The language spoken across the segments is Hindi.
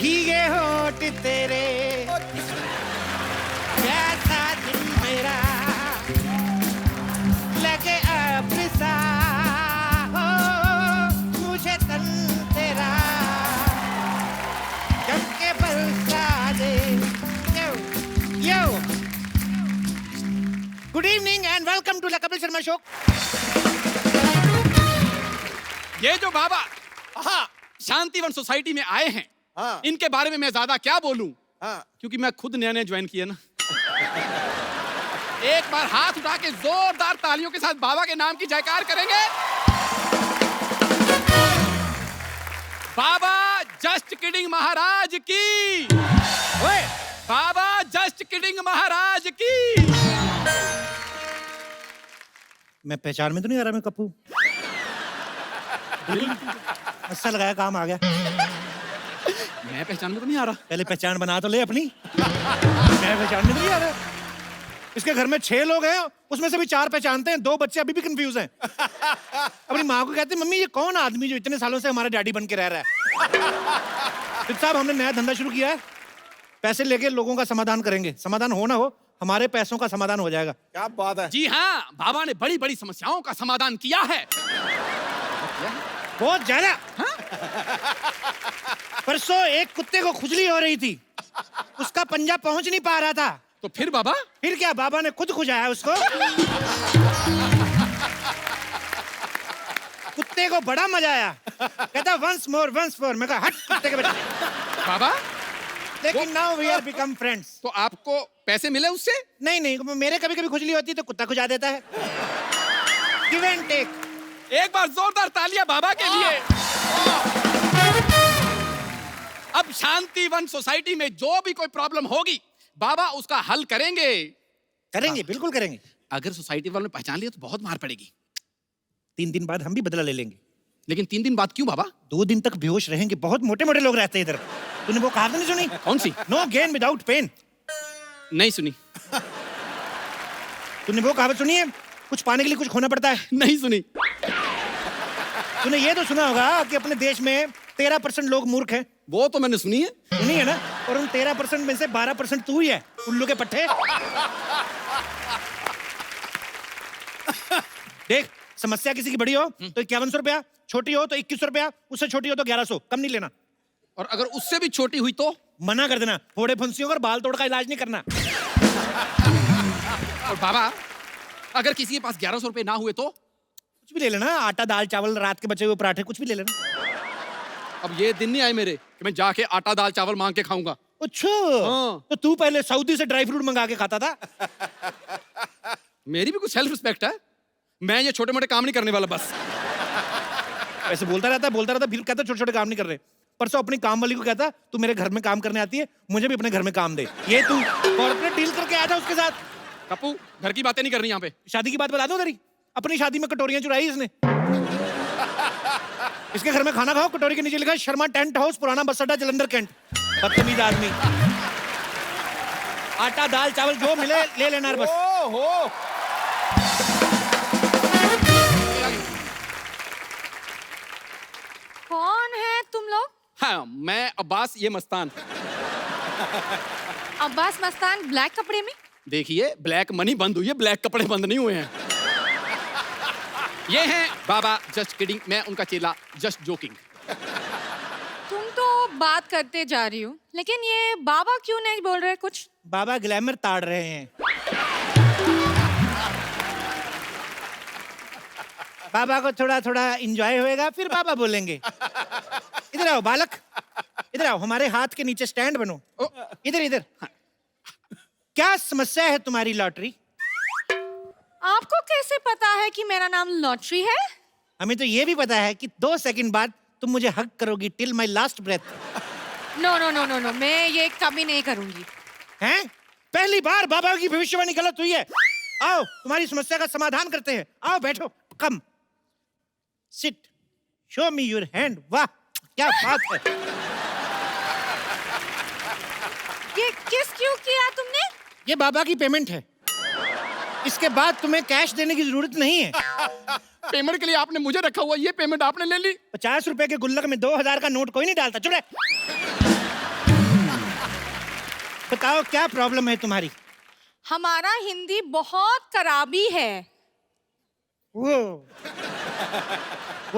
भीगे होठ तेरे, कैसा दिल मेरा लगे अब सा हो, मुझे तन तेरा जम के बरसा दे। Yo good evening and welcome to the Kapil Sharma show. ये जो बाबा शांतिवन सोसाइटी में आए हैं, इनके बारे में मैं ज्यादा क्या बोलूं, क्योंकि मैं खुद नया ज्वाइन किया ना। एक बार हाथ उठा के जोरदार तालियों के साथ बाबा के नाम की जयकार करेंगे। बाबा जस्ट किडिंग महाराज की। ओए बाबा जस्ट किडिंग महाराज की। मैं पहचान में तो नहीं आ रहा मैं कप्पू? अच्छा लगाया, काम आ गया। मैं पहचान में तो नहीं आ रहा। पहले पहचान बना तो ले अपनी। मैं पहचान में तो नहीं आ रहा। इसके घर में 6 लोग हैं, उसमें से भी 4 पहचानते हैं, 2 बच्चे अभी भी कंफ्यूज हैं। अपनी माँ को कहते हैं मम्मी ये कौन आदमी जो इतने सालों से हमारा डैडी बन के रह रहा है। फिर साहब हमने नया धंधा शुरू किया है, पैसे लेके लोगों का समाधान करेंगे। समाधान हो ना हो, हमारे पैसों का समाधान हो जाएगा। क्या बात है। जी हाँ, बाबा ने बड़ी बड़ी समस्याओं का समाधान किया है। बहुत ज्यादा। परसों एक कुत्ते को खुजली हो रही थी, उसका पंजा पहुंच नहीं पा रहा था। तो फिर बाबा? फिर क्या, बाबा ने खुद खुजाया उसको। कुत्ते को बड़ा मजा आया, कहता वंस मोर। मैं कहा हट कुत्ते के बच्चे। बाबा लेकिन now we are become friends. तो आपको पैसे मिले उससे? नहीं, मेरे कभी कभी खुजली होती है तो कुत्ता खुजा देता है। Give and take. एक बार जोरदार तालियां बाबा के लिए। अब शांतिवन सोसाइटी में जो भी कोई प्रॉब्लम होगी, बाबा उसका हल करेंगे। करेंगे, बिल्कुल करेंगे। अगर सोसाइटी वालों ने पहचान लिया तो बहुत मार पड़ेगी। 3 दिन बाद हम भी बदला ले लेंगे। लेकिन 3 दिन बाद क्यों बाबा? 2 दिन तक बेहोश रहेंगे, बहुत मोटे मोटे लोग रहते हैं इधर। तूने वो कहावत नहीं सुनी? कौन सी? No gain without pain. नहीं सुनी। तूने वो कहावत सुनी है, कुछ पाने के लिए कुछ खोना पड़ता है? नहीं सुनी। तूने ये तो सुना होगा कि अपने देश में 13% लोग मूर्ख हैं। वो तो मैंने सुनी है। सुनी है ना? और उन 13% में से 12% तू ही है, उल्लू के पट्टे। देख, समस्या किसी की बड़ी हो तो 5100 रुपया, छोटी हो तो 2100 रुपया, उससे छोटी हो तो 1100, कम नहीं लेना। और अगर उससे भी छोटी हुई तो? मना कर देना, फोड़े फुंसियों और बाल तोड़ का इलाज नहीं करना। और बाबा अगर किसी के पास 1100 रुपए ना हुए तो? कुछ भी ले लेना, आटा दाल चावल, रात के बचे हुए पराठे, कुछ भी ले लेना। अब ये दिन नहीं आए मेरे कि मैं जाके आटा दाल चावल मांग के खाऊंगा। अच्छा, हाँ। तो तू पहले सऊदी से ड्राई फ्रूट मंगा के खाता था। मेरी भी कुछ सेल्फ रिस्पेक्ट है। मैं ये छोटे मोटे काम नहीं करने वाला बस। ऐसे बोलता रहता, फिर कहता छोटे छोटे काम नहीं कर रहे। परसों अपनी काम वाली को कहता तू मेरे घर में काम करने आती है, मुझे भी अपने घर में काम दे। ये तू कॉर्पोरेट डील करके आया था उसके साथ। कप्पू घर की बातें नहीं करनी यहाँ पे। शादी की बात बता दो तेरी। अपनी शादी में कटोरियां चुराई इसने। इसके घर में खाना खाओ, कटोरी के नीचे लिखा है शर्मा टेंट हाउस, पुराना बस अड्डा, जलंधर कैंट। बदतमीज आदमी। आटा दाल चावल जो मिले ले लेना बस। ओहो। कौन है तुम लोग? हाँ, मैं अब्बास, ये मस्तान। अब्बास मस्तान ब्लैक कपड़े में? देखिए, ब्लैक मनी बंद हुई है, ब्लैक कपड़े बंद नहीं हुए हैं। ये हैं बाबा जस्ट किडिंग, मैं उनका चेला जस्ट जोकिंग। तुम तो बात करते जा रही हो, लेकिन ये बाबा क्यों नहीं बोल रहे कुछ? बाबा ग्लैमर ताड़ रहे हैं। बाबा को थोड़ा थोड़ा एंजॉय होएगा, फिर बाबा बोलेंगे। इधर आओ बालक, इधर आओ, हमारे हाथ के नीचे स्टैंड बनो। इधर इधर। क्या समस्या है तुम्हारी लॉटरी? आपको कैसे पता है कि मेरा नाम लॉटरी है? हमें तो ये भी पता है कि 2 सेकंड बाद तुम मुझे हग करोगी till my last breath. No, मैं ये कभी नहीं करूंगी। हैं? पहली बार बाबा की भविष्यवाणी गलत हुई है। आओ तुम्हारी समस्या का समाधान करते हैं। आओ बैठो, come sit, show me your hand. वाह क्या बात है। ये किस क्यों किया तुमने? ये बाबा की पेमेंट है, इसके बाद तुम्हें कैश देने की जरूरत नहीं है। पेमेंट के लिए आपने मुझे रखा हुआ, ये पेमेंट आपने ले ली। 50 रुपए के गुल्लक में 2000 का नोट कोई नहीं डालता। चुप रह। बताओ क्या प्रॉब्लम है तुम्हारी? हमारा हिंदी बहुत खराबी है। वो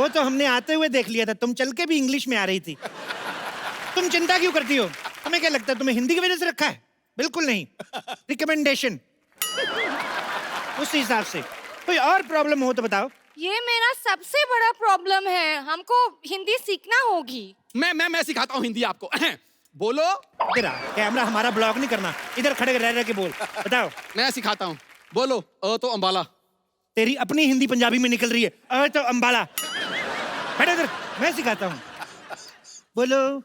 तो हमने आते हुए देख लिया था, तुम चल के भी इंग्लिश में आ रही थी। तुम चिंता क्यों करती हो? तुम्हें क्या लगता है तुम्हें हिंदी की वजह से रखा है? बिल्कुल नहीं, रिकमेंडेशन उस हिसाब से। कोई और प्रॉब्लम हो तो बताओ। ये मेरा सबसे बड़ा प्रॉब्लम है, हमको हिंदी सीखना होगी। मैं सिखाता हूँ हिंदी आपको। बोलो। इधर आ, कैमरा हमारा ब्लॉक नहीं करना, इधर खड़े रह रह के बोल। बताओ। मैं सिखाता हूँ, बोलो। तो अंबाला। तेरी अपनी हिंदी पंजाबी में निकल रही है। तो अंबाला। बैठो इधर, मैं सिखाता हूँ। बोलो।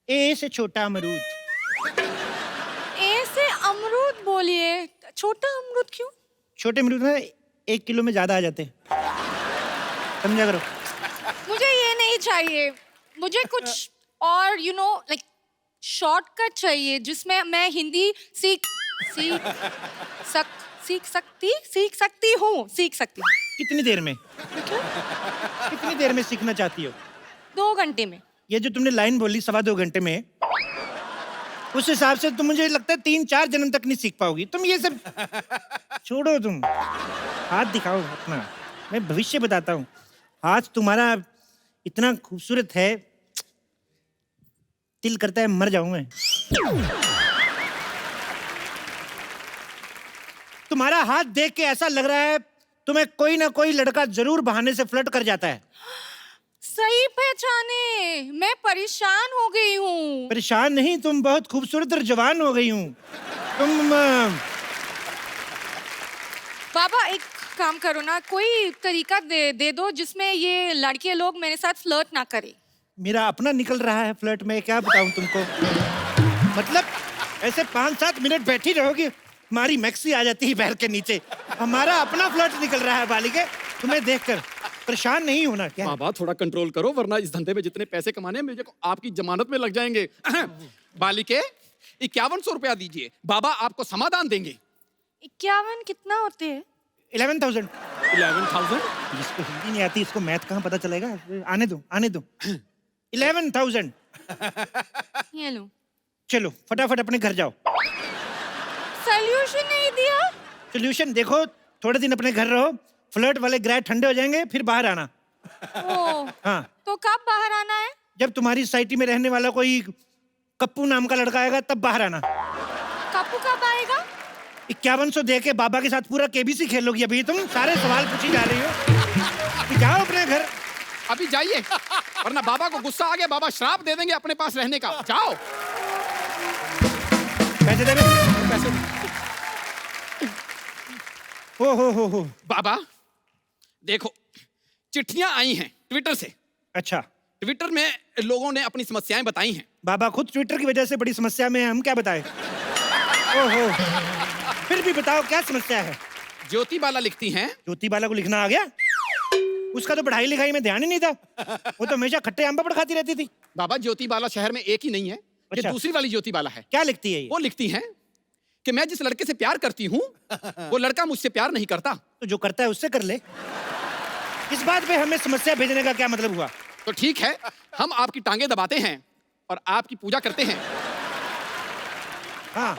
ए से छोटा अमरूद। ए से अमरूद बोलिए। छोटा अमरूद क्यों? छोटे अमरूद ना 1 किलो में ज्यादा आ जाते हैं, समझा करो। मुझे ये नहीं चाहिए, मुझे कुछ और लाइक शॉर्टकट चाहिए जिसमें मैं हिंदी सीख सकती हूँ। कितनी देर में? कितनी देर में सीखना चाहती हो? 2 घंटे में। ये जो तुमने लाइन बोली 2.25 घंटे में, उस हिसाब से तुम, मुझे लगता है 3-4 जन्म तक नहीं सीख पाओगी तुम। ये सब छोड़ो, तुम हाथ दिखाओ अपना, मैं भविष्य बताता हूँ। हाथ तुम्हारा इतना खूबसूरत है, दिल करता है मर जाऊं मैं। तुम्हारा हाथ देख के ऐसा लग रहा है तुम्हें कोई ना कोई लड़का जरूर बहाने से फ्लर्ट कर जाता है। सही पहचाने, मैं परेशान हो गई हूँ। परेशान नहीं, तुम बहुत खूबसूरत और जवान हो गई हूँ तुम। बाबा एक काम करो ना, कोई तरीका दे दो जिसमें ये लड़के लोग मेरे साथ फ्लर्ट ना करें। मेरा अपना निकल रहा है फ्लर्ट में, क्या बताऊं तुमको। मतलब ऐसे 5-7 मिनट बैठी रहोगी, हमारी मैक्सी आ जाती है पैर के नीचे। हमारा अपना फ्लर्ट निकल रहा है बालिके, तुम्हें देखकर परेशान नहीं होना क्या? बाबा थोड़ा कंट्रोल करो, वरना इस धंधे में जितने पैसे कमाने हैं मुझे आपकी जमानत में लग जाएंगे। बालिके 5100 रुपया दीजिए, बाबा आपको समाधान देंगे। 51 कितना होते हैं? 11,000। 11,000? जिसको हिंदी नहीं आती इसको मैथ कहाँ पता चलेगा? आने दो 11,000। ये लो। चलो फटाफट अपने घर जाओ। सॉल्यूशन नहीं दिया? सोल्यूशन देखो, थोड़े दिन अपने घर रहो, फ्लर्ट वाले ग्रह ठंडे हो जाएंगे, फिर बाहर आना। हाँ। तो कब बाहर आना है? जब तुम्हारी सोसाइटी में रहने वाला कोई कप्पू नाम का लड़का आएगा तब बाहर आना। कप्पू कब आएगा? 5100 दे के बाबा के साथ पूरा केबीसी खेलोगी। अभी तुम सारे सवाल पूछी जा रही हो। जाओ अपने घर। अभी जाइए, वरना बाबा को गुस्सा आ गया, बाबा श्राप दे देंगे अपने पास रहने का। जाओ। पैसे दे दे। पैसे। हो। बाबा देखो, चिट्ठियां आई हैं ट्विटर से। अच्छा। ट्विटर में लोगों ने अपनी समस्याएं बताई हैं। बाबा खुद ट्विटर की वजह से बड़ी समस्या में है, हम क्या बताएं? ओहो, फिर भी बताओ क्या समस्या है? ज्योति बाला लिखती हैं। ज्योति बाला को लिखना आ गया? उसका तो पढ़ाई लिखाई में ध्यान ही नहीं था, वो तो हमेशा खट्टे आम पापड़ खाती रहती थी। बाबा ज्योति बाला शहर में एक ही नहीं है, ये अच्छा। दूसरी वाली ज्योति बाला है। क्या लिखती है ये? वो लिखती हैं कि मैं जिस लड़के से प्यार करती हूँ वो लड़का मुझसे प्यार नहीं करता। तो जो करता है उससे कर ले। इस बात पे हमें समस्या भेजने का क्या मतलब हुआ? तो ठीक है, हम आपकी टांगे दबाते हैं और आपकी पूजा करते हैं। हाँ।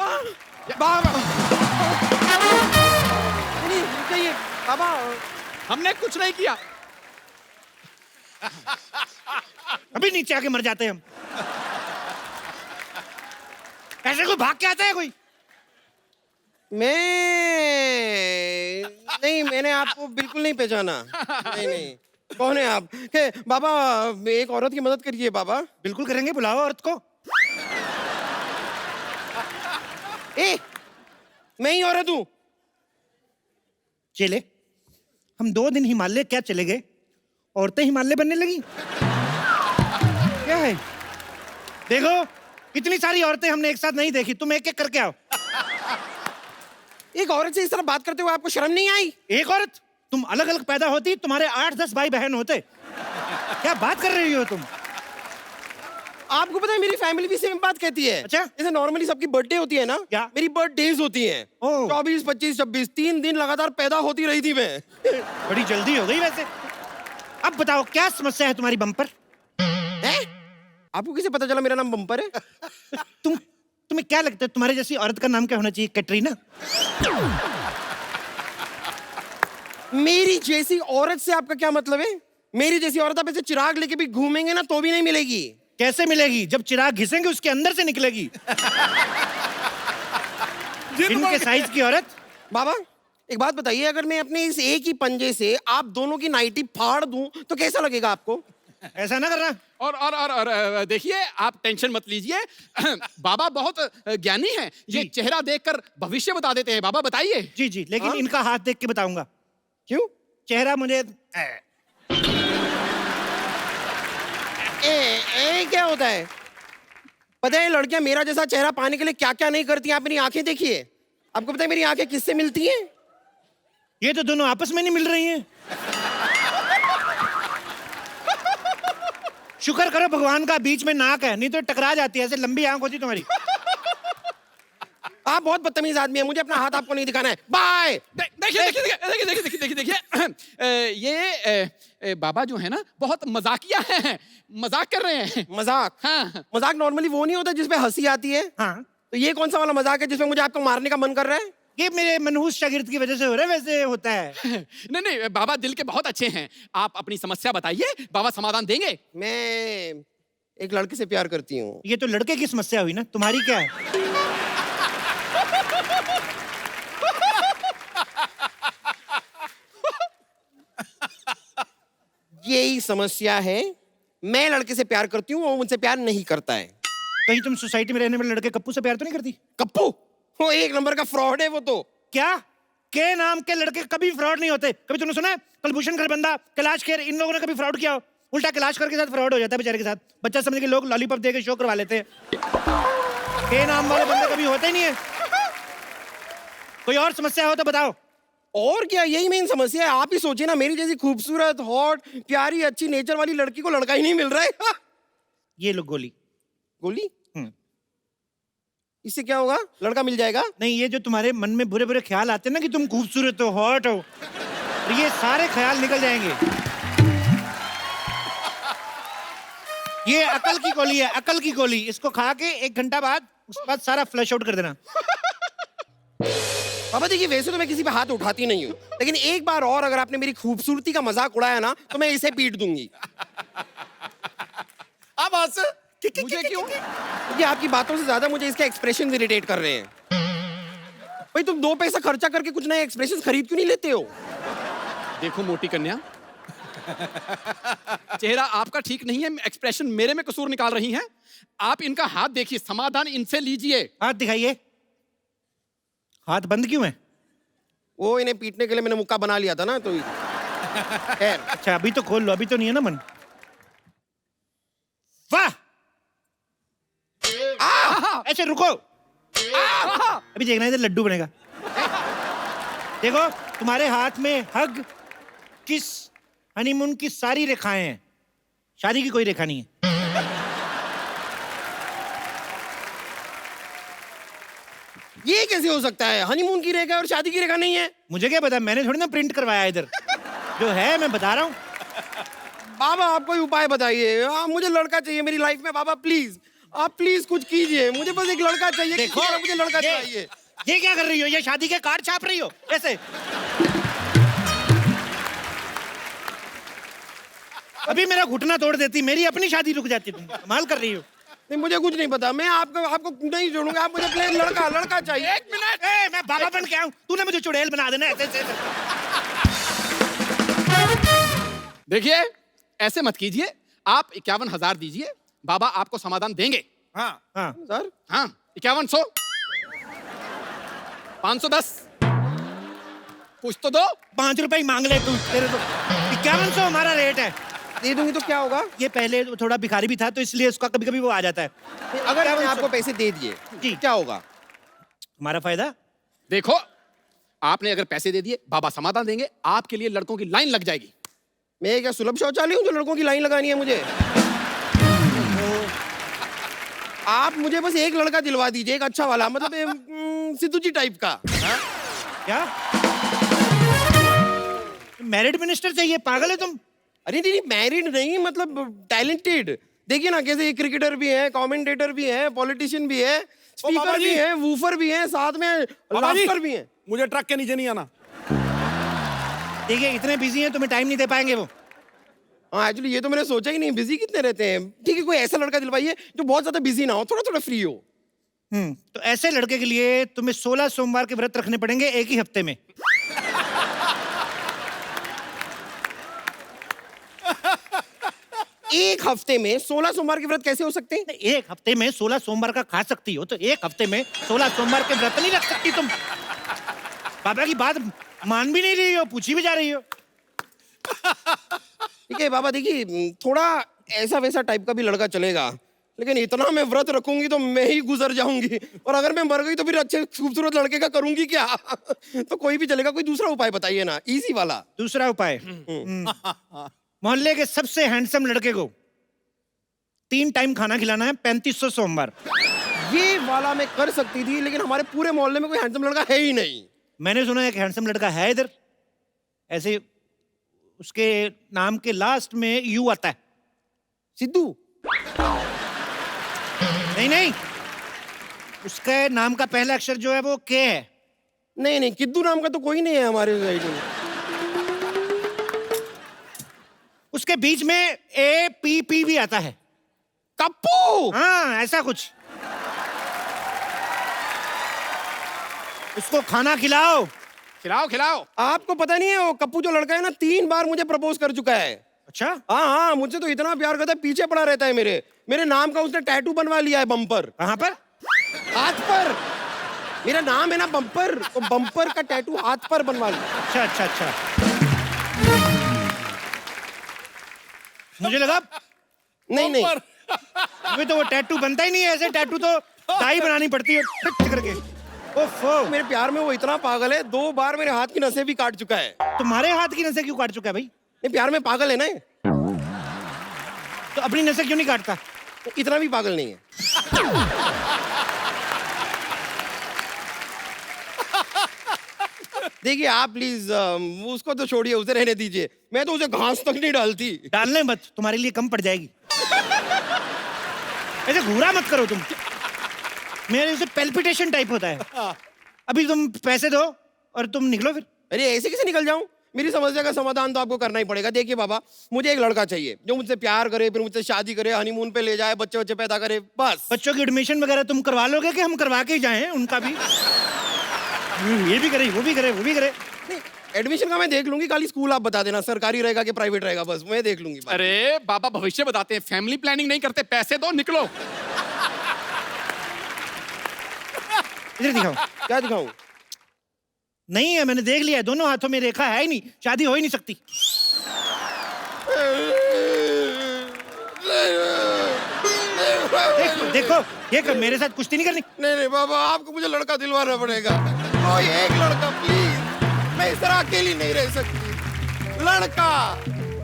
बाबा हमने कुछ नहीं किया। अभी नीचे आके मर जाते हैं हम। ऐसे कोई भाग के आता है कोई? नहीं, मैंने आपको बिल्कुल नहीं पहचाना। नहीं, कौन है आप? के बाबा एक औरत की मदद करिए बाबा। बिल्कुल करेंगे, बुलाओ औरत को। मैं ही औरत हूँ। चले, हम 2 दिन हिमालय क्या चले गए, औरतें हिमालय बनने लगी। क्या है? देखो इतनी सारी औरतें हमने एक साथ नहीं देखी, तुम एक एक करके आओ। एक औरत से इस तरह बात करते हुए आपको शर्म नहीं आई? एक औरत? तुम अलग अलग पैदा होती तुम्हारे 8-10 भाई बहन होते। क्या बात कर रही हो तुम? आपको पता है मेरी फैमिली भी सेम बात कहती है। अच्छा? जैसे नॉर्मली सबकी बर्थडे होती है ना, क्या? मेरी बर्थडेज होती हैं। 24, 25, 26 3 दिन लगातार पैदा होती रही थी मैं। बड़ी जल्दी हो गई वैसे। अब बताओ क्या समस्या है तुम्हारी बम्पर? आपको कैसे पता चला मेरा नाम बम्पर है? तुम्हें क्या लगता है तुम्हारे जैसी औरत का नाम क्या होना चाहिए? कैटरीना? मेरी जैसी औरत से आपका क्या मतलब है? मेरी जैसी औरत आप ऐसे चिराग लेके भी घूमेंगे ना तो भी नहीं मिलेगी। कैसे मिलेगी? जब चिराग घिसेंगे उसके अंदर से निकलेगी। जिनके साइज की औरत। बाबा एक बात बताइए, अगर मैं अपने इस एक ही पंजे से आप दोनों की नाइटी फाड़ दूं तो कैसा लगेगा आपको? ऐसा ना करना। और देखिए, आप टेंशन मत लीजिए। बाबा बहुत ज्ञानी हैं। ये जी। चेहरा चेहरा देखकर भविष्य बता देते हैं। बाबा बताइए। जी जी, लेकिन हाँ? इनका हाथ देख के बताऊंगा। क्यों? चेहरा मुझे ए क्या होता है? पता है लड़कियां मेरा जैसा चेहरा पाने के लिए क्या क्या नहीं करती? आप मेरी आंखें देखिए। आपको पता है मेरी आंखें किससे मिलती हैं? ये तो दोनों आपस में नहीं मिल रही हैं। शुक्र करो भगवान का बीच में नाक है, नहीं तो टकरा जाती है। ऐसे लंबी आंख होती तुम्हारी। आप बहुत बदतमीज आदमी हैं। मुझे अपना हाथ आपको नहीं दिखाना है। बाय। देखिए देखिए देखिए देखिए देखिए देखिए, ये बाबा जो है ना बहुत मजाकिया हैं। मजाक कर रहे हैं। मजाक? हाँ। मजाक नॉर्मली वो नहीं होता जिसमें हंसी आती है? हाँ, तो ये कौन सा वाला मजाक है जिसमें मुझे आपको मारने का मन कर रहा है? ये मेरे मनहूस शागिर्द की वजह से हो रहा है, वैसे होता है। नहीं नहीं, बाबा दिल के बहुत अच्छे हैं। आप अपनी समस्या बताइए, बाबा समाधान देंगे। मैं एक लड़के से प्यार करती हूँ। ये तो लड़के की समस्या हुई ना, तुम्हारी क्या है? यही समस्या है। मैं लड़के से प्यार करती हूँ, वो मुझसे प्यार नहीं करता है। कहीं तुम सोसाइटी में रहने वाले लड़के कप्पू से प्यार तो नहीं करती? कप्पू वो एक नंबर का फ्रॉड है वो तो। क्या? के नाम के लड़के कभी फ्रॉड नहीं होते। कभी तुमने सुना है कुलभूषण खरबंदा, कैलाश खेर, इन लोगों ने कभी फ्रॉड किया हो? उल्टा कैलाश खेर के साथ फ्रॉड हो जाता है बेचारे के साथ। बच्चा समझ के लोग लॉलीपॉप दे के शो करवा लेते हैं। के नाम वाले बंदे कभी होते ही नहीं है। कोई और समस्या हो तो बताओ। और क्या, यही मेन समस्या है। आप ही सोचिए ना, मेरी जैसी खूबसूरत, हॉट, प्यारी, अच्छी नेचर वाली लड़की को लड़का ही नहीं मिल रहा है। ये लो गोली। गोली? इससे क्या होगा? लड़का मिल जाएगा? नहीं, ये जो तुम्हारे मन में बुरे बुरे ख्याल आते हैं ना कि तुम खूबसूरत हो, हॉट हो, और ये सारे ख्याल निकल जाएंगे। ये अकल की गोली है, अकल की गोली। इसको खा के 1 घंटा बाद उसके बाद सारा फ्लश आउट कर देना। बाबा देखिए, वैसे तो मैं किसी पे हाथ उठाती नहीं हूँ, लेकिन एक बार और अगर आपने मेरी खूबसूरती का मजाक उड़ाया ना तो मैं इसे पीट दूंगी। अब हंस। मुझे क्यों? ये आपकी बातों से ज्यादा मुझे इसके एक्सप्रेशन इरिटेट कर रहे हैं। भाई तुम 2 पैसा खर्चा करके कुछ नए एक्सप्रेशन खरीद क्यों नहीं लेते हो? देखो मोटी कन्या, चेहरा आपका ठीक नहीं है, एक्सप्रेशन मेरे में कसूर निकाल रही हैं। आप इनका हाथ देखिए, समाधान इनसे लीजिए। हाथ दिखाइए। हाथ बंद क्यों है? वो इन्हें पीटने के लिए मैंने मुक्का बना लिया था ना, तो खैर। अच्छा अभी तो खोल लो, अभी तो नहीं है ना मन। वाह! ऐसे रुको। अभी देखना इधर लड्डू बनेगा। देखो तुम्हारे हाथ में हग, किस, हनीमून की सारी रेखाएं हैं। शादी की कोई रेखा नहीं है। ये कैसे हो सकता है? हनीमून की रेखा और शादी की रेखा नहीं है? मुझे क्या पता, मैंने थोड़ी ना प्रिंट करवाया इधर। जो है मैं बता रहा हूँ। बाबा आप कोई उपाय बताइए। मुझे लड़का चाहिए मेरी लाइफ में। बाबा प्लीज, आप प्लीज कुछ कीजिए। मुझे बस एक लड़का चाहिए। देखो मुझे लड़का चाहिए। ये क्या कर रही हो? ये शादी के कार्ड छाप रही हो कैसे? अभी मेरा घुटना तोड़ देती, मेरी अपनी शादी रुक जाती। तुम कमाल कर रही हो। नहीं मुझे कुछ नहीं पता, मैं आपको नहीं छोड़ूंगा। आप मुझे प्लीज लड़का चाहिए। 1 मिनट। मैं बाबा बन के आऊं, तूने मुझे चुड़ैल बना देना ऐसे। देखिए ऐसे मत कीजिए, आप 51,000 दीजिए, बाबा आपको समाधान देंगे। हाँ हाँ सर 5100, 510, कुछ तो दो। 5 रुपए ही मांग ले तू। तेरे तो 5100 हमारा रेट है। दे दूंगी तो क्या होगा? ये पहले थोड़ा भिखारी भी था तो इसलिए उसका कभी कभी वो आ जाता है। अगर मैंने आपको पैसे दे दिए जी। क्या होगा? हमारा फायदा। देखो आपने अगर पैसे दे दिए, बाबा समाधान देंगे, आपके लिए लड़कों की लाइन लग जाएगी। मैं क्या सुलभ शौचालय हूँ जो लड़कों की लाइन लगानी है मुझे? आप मुझे बस एक लड़का दिलवा दीजिए, एक अच्छा वाला, मतलब सिद्धू जी टाइप का। क्या मैरिड मिनिस्टर चाहिए? पागल है तुम? अरे नहीं मैरिड नहीं, मतलब टैलेंटेड। देखिए ना कैसे ये क्रिकेटर भी है, कमेंटेटर भी है, पॉलिटिशियन भी है, बाबा स्पीकर जी। भी है, वूफर भी है, साथ में बाबा जी, लाफ्टर भी है। मुझे ट्रक के नीचे नहीं आना। देखिए इतने बिजी हैं तुम्हें टाइम नहीं दे पाएंगे वो। हाँ एक्चुअली ये तो मैंने सोचा ही नहीं, बिजी कितने रहते हैं। ठीक है कोई ऐसा लड़का दिलवाइए जो बहुत ज्यादा बिजी ना हो, थोड़ा थोड़ा फ्री हो। तो ऐसे लड़के के लिए तुम्हें 16 सोमवार के व्रत रखने पड़ेंगे एक ही हफ्ते में। एक हफ्ते में 16 सोमवार के व्रत कैसे हो सकते हैं? एक हफ्ते में 16 सोमवार का खा सकती हो तो एक हफ्ते में 16 सोमवार के व्रत नहीं रख सकती तुम। बाबा की बात मान भी नहीं रही हो, पूछी भी जा रही हो। ठीक है बाबा, देखिए थोड़ा ऐसा वैसा टाइप का भी लड़का चलेगा, लेकिन इतना मैं व्रत रखूंगी तो मैं ही गुजर जाऊंगी, और अगर मैं मर गई तो फिर अच्छे खूबसूरत लड़के का करूंगी क्या? तो कोई भी चलेगा, कोई दूसरा उपाय बताइए ना, इजी वाला। दूसरा उपाय, मोहल्ले के सबसे हैंडसम लड़के को 3 टाइम खाना खिलाना है 3500 सोमवार। ये वाला मैं कर सकती थी, लेकिन हमारे पूरे मोहल्ले में कोई हैंडसम लड़का है ही नहीं। मैंने सुना है एक हैंडसम लड़का है इधर, ऐसे उसके नाम के लास्ट में यू आता है। सिद्धू? नहीं नहीं, उसके नाम का पहला अक्षर जो है वो के है। नहीं नहीं, किद्दू नाम का तो कोई नहीं है हमारे सोसाइटी में। उसके बीच में ए पी पी भी आता है। कप्पू? हाँ ऐसा कुछ। उसको खाना खिलाओ। खिलाओ खिलाओ। आपको पता नहीं है वो कप्पू जो लड़का है ना 3 बार मुझे प्रपोज कर चुका है। अच्छा, हाँ हाँ, मुझसे तो इतना प्यार करता है, पीछे पड़ा रहता है मेरे नाम का उसने टैटू बनवा लिया है बम्पर। कहाँ पर? हाथ पर। मेरा नाम है ना बम्पर, तो बम्पर का टैटू हाथ पर बनवा लिया। अच्छा अच्छा अच्छा, मुझे लगा नहीं नहीं, अभी तो वो टैटू बनता ही नहीं है। ऐसे टैटू तो डाई बनानी पड़ती है फिट करके। ओफो, मेरे प्यार में वो इतना पागल है, 2 बार मेरे हाथ की नसें भी काट चुका है। तुम्हारे हाथ की नसें क्यों काट चुका है भाई? ये प्यार में पागल है ना, तो अपनी नसें क्यों नहीं काटता? तो इतना भी पागल नहीं है। देखिए आप प्लीज उसको तो छोड़िए, उसे रहने दीजिए। मैं तो उसे घास तक नहीं डालती। डालने मत, तुम्हारे लिए कम पड़ जाएगी। ऐसे घूरा मत करो तुम, मेरे उसे पेल्पिटेशन टाइप होता है। अभी तुम पैसे दो और तुम निकलो फिर। अरे ऐसे कैसे निकल जाऊं? मेरी समस्या का समाधान तो आपको करना ही पड़ेगा। देखिए बाबा, मुझे एक लड़का चाहिए जो मुझसे प्यार करे, फिर मुझसे शादी करे, हनीमून पे ले जाए, बच्चे बच्चे पैदा करे, बस। बच्चों की एडमिशन वगैरह तुम करवा लोगे कि हम करवा के ही जाएं उनका भी? ये भी करे, वो भी करे, वो भी करे। एडमिशन का मैं देख लूंगी, खाली स्कूल आप बता देना, सरकारी रहेगा कि प्राइवेट रहेगा, बस मैं देख लूंगी। अरे बाबा भविष्य बताते हैं, फैमिली प्लानिंग नहीं करते। पैसे दो, निकलो। इधर दिखाओ। क्या दिखाऊं? नहीं है, मैंने देख लिया है, दोनों हाथों में रेखा है ही नहीं, शादी हो ही नहीं सकती। देखो देखो, ये कर, मेरे साथ कुश्ती नहीं करनी। नहीं नहीं बाबा, आपको मुझे लड़का दिलवाना पड़ेगा। कोई एक लड़का प्लीज, मैं इस तरह अकेली नहीं रह सकती। लड़का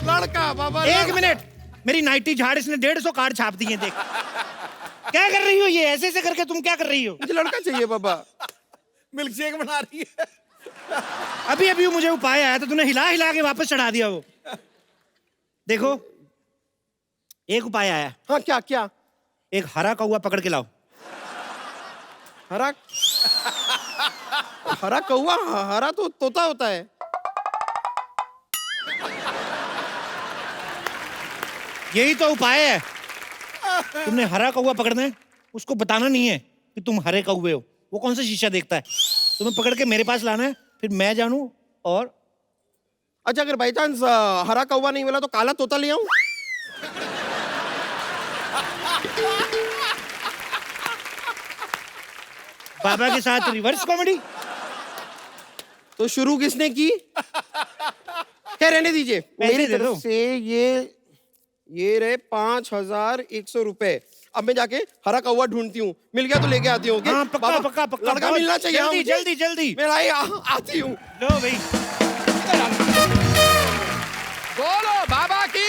लड़का बाबा। एक मिनट, मेरी नाइटी झाड़ इसने 150 कार्ड छाप दिए। देख क्या कर रही हो, ये ऐसे ऐसे करके तुम क्या कर रही हो? मुझे लड़का चाहिए बाबा। मिल्क शेक बना रही है। अभी अभी मुझे उपाय आया तो तूने हिला हिला के वापस चढ़ा दिया वो। देखो एक उपाय आया। हाँ क्या क्या? एक हरा कौवा पकड़ के लाओ। हरा हरा कौवा? हरा तो तोता होता है। यही तो उपाय है। तुमने हरा कौवा पकड़ना है, उसको बताना नहीं है कि तुम हरे कौवे हो। वो कौन सा शीशा देखता है? तुम्हें पकड़ के मेरे पास लाना है, फिर मैं जानूं। और अच्छा अगर बाई चांस हरा कौवा नहीं मिला तो काला तोता ले आऊं? बाबा के साथ रिवर्स कॉमेडी। तो शुरू किसने की? क्या रहने दीजिए, पैसे मेरी दे दो। तरफ से ये रहे 5100 रुपए। अब मैं जाके हरा कौवा ढूंढती हूँ, मिल गया तो लेके आती हूँ। हाँ पक्का बाबा, पक्का पक्का, लड़का बहुत मिलना चाहिए। हाँ, जल्दी मुझे। जल्दी जल्दी। मैं आती हूँ। लो भाई, बोलो बाबा की।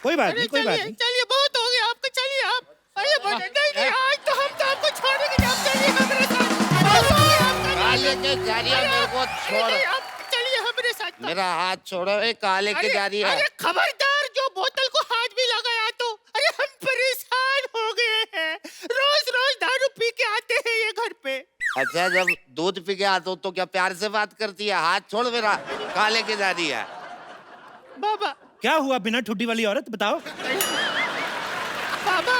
कोई बात नहीं, कोई बात नहीं। चलिए बहुत हो गया आपका, चलिए आप। अरे नहीं आज तो हम तो आपको छोड़ेंगे, आप चलिए मेरे साथ। बहुत हो गया आपका। काले के जा रही है, मेरे को छोड़। नहीं, आप चलिए हमारे साथ। मेरा हाथ छोड़ो। ए, काले के जा रही है। अरे खबरदार, जो बोतल को हाथ भी लगाया तो अच्छा जब दूध पी के आता हूँ तो क्या प्यार से बात करती है? हाथ छोड़ मेरा, कहाँ लेके जा रही है? बाबा क्या हुआ बिना ठुड्डी वाली औरत, बताओ। बाबा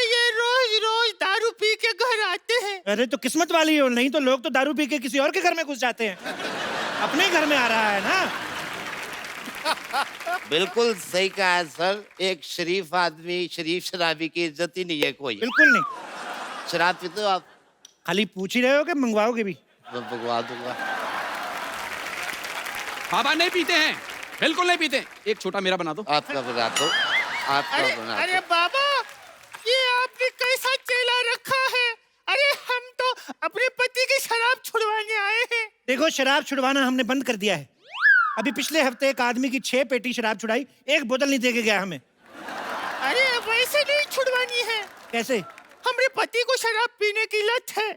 ये रोज रोज दारू पी के घर आते हैं। अरे तो किस्मत वाली हो, नहीं तो लोग तो दारू पी के किसी और के घर में घुस जाते हैं। अपने घर में आ रहा है ना। बिल्कुल सही कहा है सर, एक शरीफ आदमी शरीफ शराबी की इज्जत ही नहीं है कोई। बिल्कुल नहीं। शराब पीते हो आप? खाली पूछ ही रहे हो कि मंगवाओगे भी? मैं भगवा दूंगा। बाबा नहीं पीते हैं, बिल्कुल नहीं पीते। एक छोटा मेरा बना दो। आपका बना दो, आपका अरे बना अरे दो। बाबा ये आपने कैसा चेला रखा है? अरे हम तो अपने पति की शराब छुड़वाने आए हैं। देखो शराब छुड़वाना हमने बंद कर दिया है। अभी पिछले हफ्ते एक आदमी की 6 पेटी शराब छुड़ाई, 1 बोतल नहीं दे के गया हमें। अरे वैसे नहीं छुड़वानी है। कैसे? हमारे पति को शराब पीने की लत है।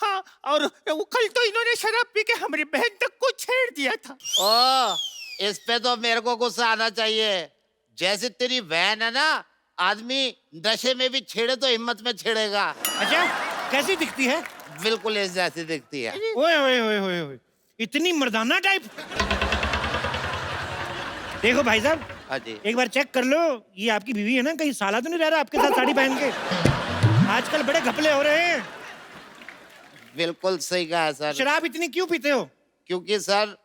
हाँ, और वो कल तो इन्होंने शराब पी के हमारी बहन तक को छेड़ दिया था। ओ, इस पे तो मेरे को गुस्सा आना चाहिए। जैसे तेरी बहन है ना, आदमी नशे में भी छेड़े तो हिम्मत में छेड़ेगा। अच्छा कैसी दिखती है? बिल्कुल इस जैसी दिखती है। ओए ओए ओए ओए ओए, इतनी मर्दाना टाइप। देखो भाई साहब, हाँ जी। एक बार चेक कर लो, ये आपकी बीवी है ना, कहीं साला तो नहीं रह रहा आपके साथ साड़ी पहन के? आजकल बड़े घपले हो रहे हैं। बिल्कुल सही कहा है सर। शराब इतनी क्यों पीते हो? क्योंकि सर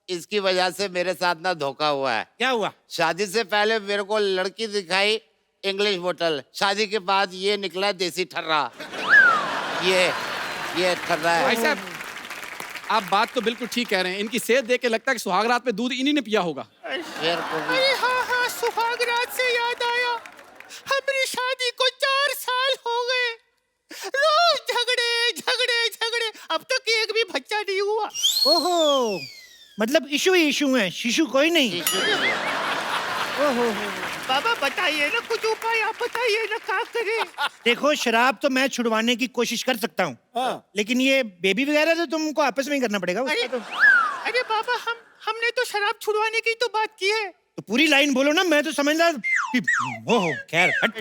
इसकी वजह से मेरे साथ ना धोखा हुआ है। क्या हुआ? शादी से पहले मेरे को लड़की दिखाई इंग्लिश बोतल, शादी के बाद ये निकला देसी ठर्रा। ये ठर्रा है। भाई साहब आप बात तो बिल्कुल ठीक कह रहे हैं। इनकी सेहत देख के लगता है कि सुहाग रात में दूध इन्हीं ने पिया होगा। मेरे को भी। अरे हाँ हाँ, सुहाग रात से याद आया, हमारी शादी को 4 साल हो गए। रोज झगड़े झगड़े झगड़े, अब तक एक भी बच्चा नहीं हुआ। ओहो, मतलब इशू ही इशू है, शिशु कोई नहीं। ओहो, बाबा बताइए ना कुछ उपाय, आप बताइए ना क्या करें। देखो शराब तो मैं छुड़वाने की कोशिश कर सकता हूँ, लेकिन ये बेबी वगैरह तो तुमको आपस में ही करना पड़ेगा। अरे उसका अरे बाबा हमने तो शराब छुड़वाने की तो बात की है। तो पूरी लाइन बोलो ना, मैं तो समझ रहा कि ओहो खैर हट।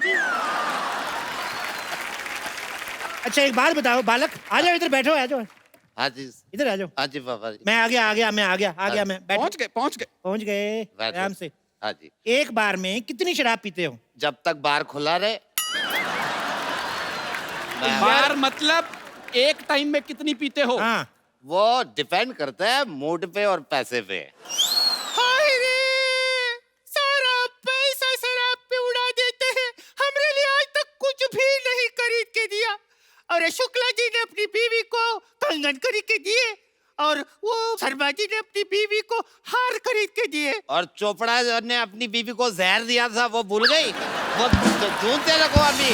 अच्छा एक बात बताओ बालक, आ जाओ इधर बैठो, आ जाओ हाँ जी, इधर आ जाओ। हाँ जी पापा जी। मैं आ गया मैं बैठो। पहुंच गए बैठो। आराम से। हाँ जी। एक बार में कितनी शराब पीते हो? जब तक बार खुला रहे। बार मतलब एक टाइम में कितनी पीते हो? हाँ वो डिपेंड करता है मूड पे और पैसे पे। हाय रे, सारा पैसा शराब पे उड़ा देते हैं। हमरे लिए आज तक कुछ भी नहीं खरीद के दिया। और शुक्ला जी ने अपनी बीवी को कंगन खरीद के दिए, और वो शर्मा जी ने अपनी बीवी को हार खरीद के दिए। और चोपड़ा ने अपनी बीवी को जहर दिया था, वो भूल गई? वो ढूंढते लगो अभी।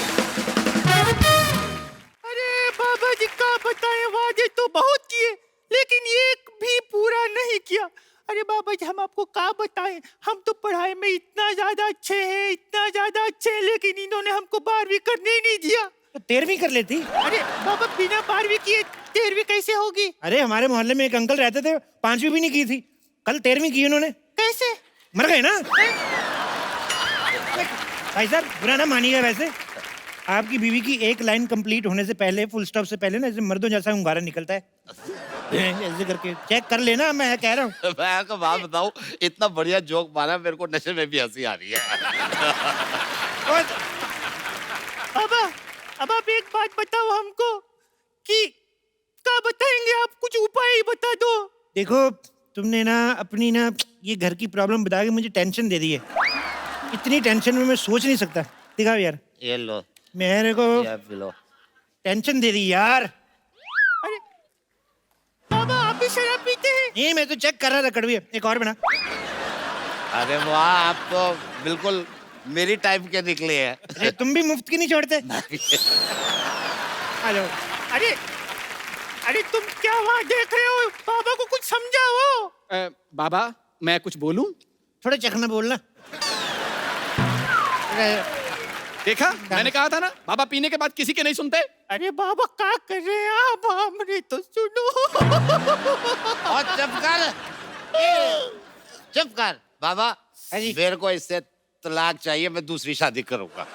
अरे बाबा जी का बताए, वादे तो बहुत किए लेकिन एक भी पूरा नहीं किया। अरे बाबा जी हम आपको क्या बताएं, हम तो पढ़ाई में इतना ज्यादा अच्छे हैं, इतना ज्यादा अच्छे हैं, लेकिन इन्होंने हमको 12वीं करने ही नहीं दिया। तो 13वीं कर लेती। अरे बाबा बिना 12वीं किए 13वीं कैसे होगी? अरे हमारे मोहल्ले में एक अंकल रहते थे, 5वीं भी नहीं की थी, कल 13वीं की उन्होंने। कैसे? मर गए ना। भाई साहब बुरा ना मानिएगा, वैसे आपकी बीवी की एक लाइन कंप्लीट होने से पहले, फुल स्टॉप से पहले ना ऐसे मर्दों जैसा hunगारा निकलता है, ऐसे करके चेक कर लेना, मैं कह रहा हूँ। मैं आपको बात बताऊं, इतना बढ़िया जोक मारा, मेरे को नशे में भी हंसी आ रही है। बाबा अब आप एक बात बताओ हमको कि क्या बताएंगे आप, कुछ उपाय ही बता दो। देखो तुमने ना अपनी ना ये घर की प्रॉब्लम बता के मुझे टेंशन दे दी है। इतनी टेंशन में मैं सोच नहीं सकता। दिखाओ यार, ये लो, मेरे को ये पी लो। टेंशन दे दी यार। अरे बाबा आप भी शराब पीते हैं? नहीं मैं तो चेक कर रहा था कड़वी। एक और बना। अरे वाह, आप तो बिल्कुल मेरी टाइप के निकले हैं। अरे तुम भी मुफ्त की नहीं छोड़ते। हेलो। अरे अरे तुम क्या वहाँ देख रहे हो? बाबा को कुछ समझाओ। बाबा मैं कुछ बोलूं? थोड़ा चखना बोलना। देखा, मैंने कहा था ना, बाबा पीने के बाद किसी के नहीं सुनते। अरे बाबा क्या कर रहे हैं आप, हमने तो सुनो। और चुप कर बाबा, मेरे को इससे तलाक चाहिए, मैं दूसरी शादी करूंगा।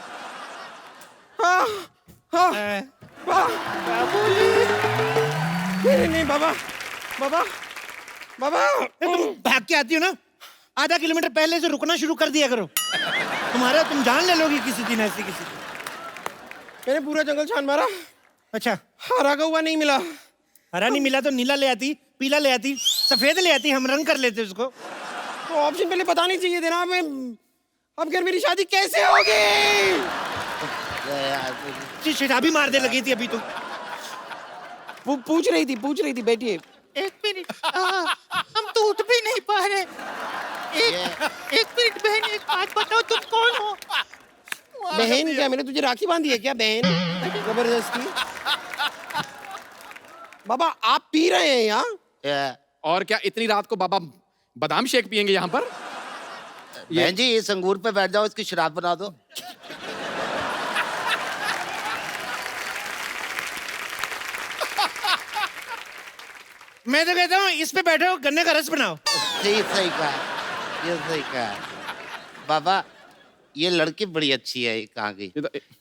नहीं नहीं बाबा बाबा बाबा तुम भाग के आती हो ना, आधा किलोमीटर पहले से रुकना शुरू कर दिया करो। तुम जान ले लोगी किसी दिन ऐसी किसी दिन। मैंने पूरा जंगल छान मारा, अच्छा, हरा हुआ नहीं मिला। हरा नहीं मिला तो नीला ले आती, पीला ले आती, सफेद ले आती, हम रंग कर लेते उसको। तो ऑप्शन पहले बतानी चाहिए थे ना। मैं अब घर मेरी शादी कैसे होगी? शराबी मार दे लगी थी अभी तो। पूछ रही थी बैठिए। एक मिनट, हम तो उठ भी नहीं पा रहे। एक मिनट बहन, एक बात बताओ, तुम कौन हो? बहन क्या, मैंने तुझे राखी बांधी है क्या बहन? जबरदस्ती। बाबा आप पी रहे हैं यहाँ? और क्या इतनी रात को बाबा बादाम शेक पियेंगे यहाँ पर? बहन जी इस अंगूर पे बैठ जाओ, इसकी शराब बना दो। मैं तो कहता हूँ इस पे बैठो, गन्ने का रस बनाओ। सही कहा, ये सही कहा। बाबा ये लड़की बड़ी अच्छी है, कहाँ गई?